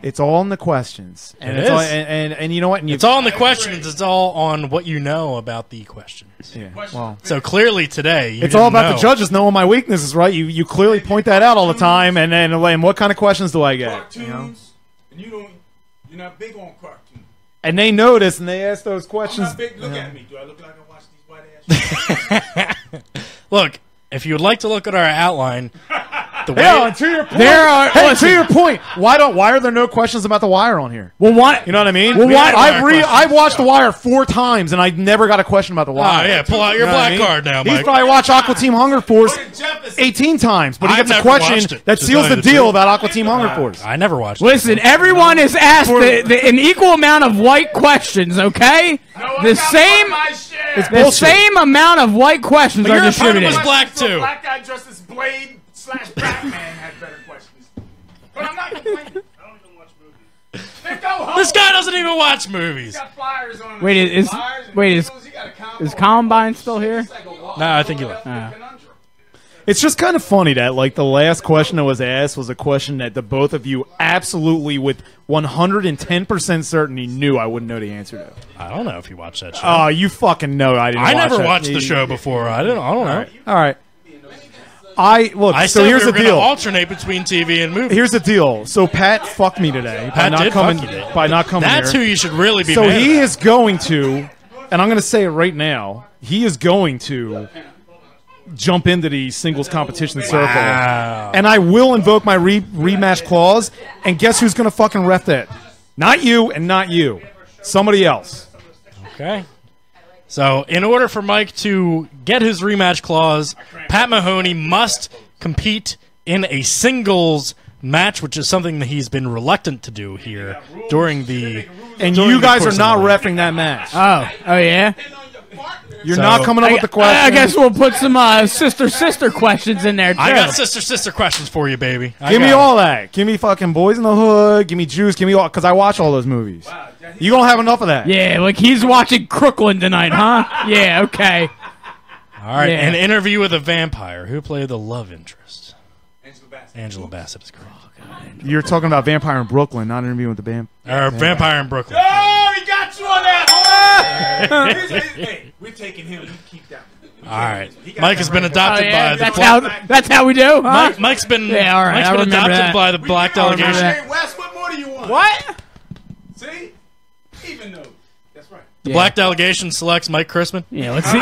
It's all in the questions. And It it's all, is. and you know what? And It's all in the questions. It's all on what you know about the questions. Yeah, well, So clearly today, you it's all didn't about know. the judges knowing my weaknesses, right? You clearly point that out all the time, and what kind of questions do I get? Cartoons, and you're not big on cartoons. And they notice, and they ask those questions. I'm not big. Look at me. Do I look like I watch these white ass? Look, if you would like to look at our outline, the way Yeah, and to your point. To your point. Why are there no questions about The Wire on here? Well, why? You know what I mean? Well, why? I've watched The Wire 4 times, and I never got a question about The Wire. Oh, yeah, pull out your You know what black I mean? card now, He's Mike. probably watched Aqua Team Hunger Force 18 times, but he I've gets a never watched question it, that to seals tell the you the deal truth. about Aqua Team Hunger Force. I never watched it. Listen, everyone is asked an equal amount of white questions, okay? The same amount of white questions But are your opponent distributed. was black, too. Black guy dressed as Blade / Batman had better questions. But I'm not complaining. I don't even watch movies. Then go home. This guy doesn't even watch movies. Got flyers on. Wait, is Columbine still here? No, I think he left. It's just kind of funny that like the last question that was asked was a question that the both of you absolutely with 110% certainty knew I wouldn't know the answer to. I don't know if you watched that show. Oh, you fucking know I didn't. I watch never that. watched the show before. I don't know. All right. I said here's we were the deal. gonna alternate between TV and movie. Here's the deal. So Pat fucked me today Pat by did not coming fuck you. by not coming That's here. who you should really be. So mad he at. is going to, and I'm going to say it right now. He is going to jump into the singles competition circle, and I will invoke my rematch clause. And guess who's going to fucking ref that? Not you, and not you. Somebody else. Okay. So, in order for Mike to get his rematch clause, Pat Mahoney must compete in a singles match, which is something that he's been reluctant to do here during the. And during you the guys course are of not the night. reffing that match. Oh yeah. You're not coming up with the question. I guess we'll put some sister questions in there too. I got sister questions for you, baby. Give me all that. Give me fucking Boys in the Hood. Give me Juice. Give me all, because I watch all those movies. You don't have enough of that. Yeah, like he's watching Crooklyn tonight, huh? Yeah, okay. All right, Yeah. An interview with a vampire. Who played the love interest? Angela Bassett is correct. You're talking about Vampire in Brooklyn, not an interview with the band. Vampire in Brooklyn. Oh, he got you on that. Hey, we're taking him. You keep that. All right, Mike has been adopted by the. That's how we do. Huh? Mike's been. Yeah, all right. Mike's I been remember adopted that. by the Black delegation. Wes, what more do you want? What? See? Even though. That's right. The Black delegation selects Mike Christman. Yeah, let's see.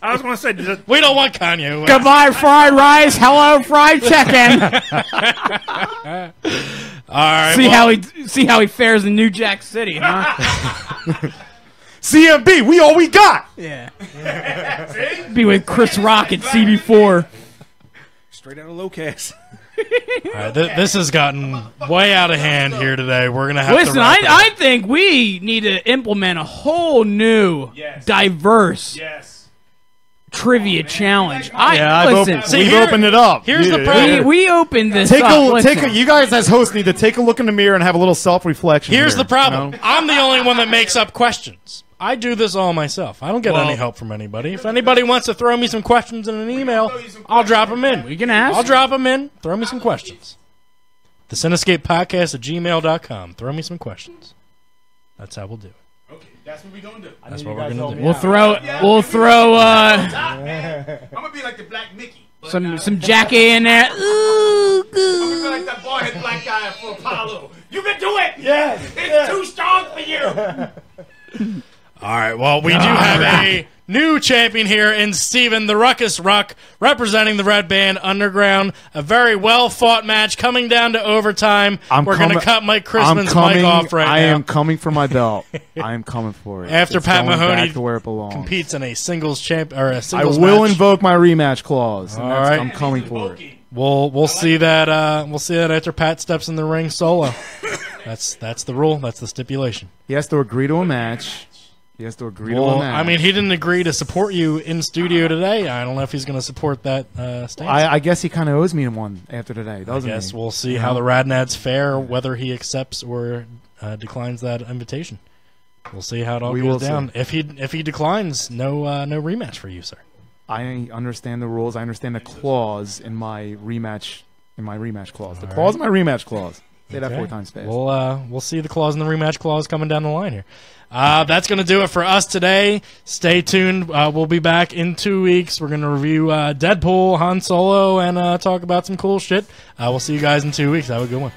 I was going to say, we don't want Kanye. Goodbye, fried rice. Hello, fried chicken. All right. See how he fares in New Jack City, huh? CMB, we all we got. Yeah. Be with Chris Rock at CB4. Straight out of Locast. All right, this has gotten way out of hand here today. We're gonna have Listen, to wrap it up. I think we need to implement a whole new, diverse trivia challenge. We've opened it up. Here's the problem. We opened this up. You guys as hosts need to take a look in the mirror and have a little self-reflection. Here's here, the problem. you know? I'm the only one that makes up questions. I do this all myself. I don't get any help from anybody. If anybody wants to throw me some questions in an email, I'll drop them in. We can ask. I'll drop them in. Throw me some questions. The Cinescape Podcast at gmail.com. Throw me some questions. That's how we'll do it. Okay, that's what we're going to do. That's what we're going to do. We'll throw. I'm going to be like the Black Mickey. Some Jackie in there. Ooh, I'm going to be like that bald-headed black guy for Apollo. You can do it! Yes! It's too strong for you! All right, well, we do have a new champion here in Steven the Ruckus Ruck, representing the Red Band Underground. A very well-fought match coming down to overtime. We're going to cut Mike Christman's mic off right now. I am coming for my belt. I am coming for it. After It's Pat going back Mahoney to where it belongs. competes in a singles match. I will invoke my rematch clause. All right. I'm coming for it. We'll see that after Pat steps in the ring solo. That's the rule. That's the stipulation. He has to agree to a match. He has to agree to a match. I mean, he didn't agree to support you in studio today. I don't know if he's going to support that stance. I guess he kind of owes me one after today, doesn't he? I guess we'll see how the Radnads fare, whether he accepts or declines that invitation. We'll see how it all goes down. If he declines, no rematch for you, sir. I understand the rules. I understand the clause in my rematch clause. The clause in my rematch clause. Say that 4 times fast. We'll see the clause in the rematch clause coming down the line here. That's going to do it for us today. Stay tuned. We'll be back in 2 weeks. We're going to review Deadpool, Han Solo, and talk about some cool shit. We'll see you guys in 2 weeks. Have a good one.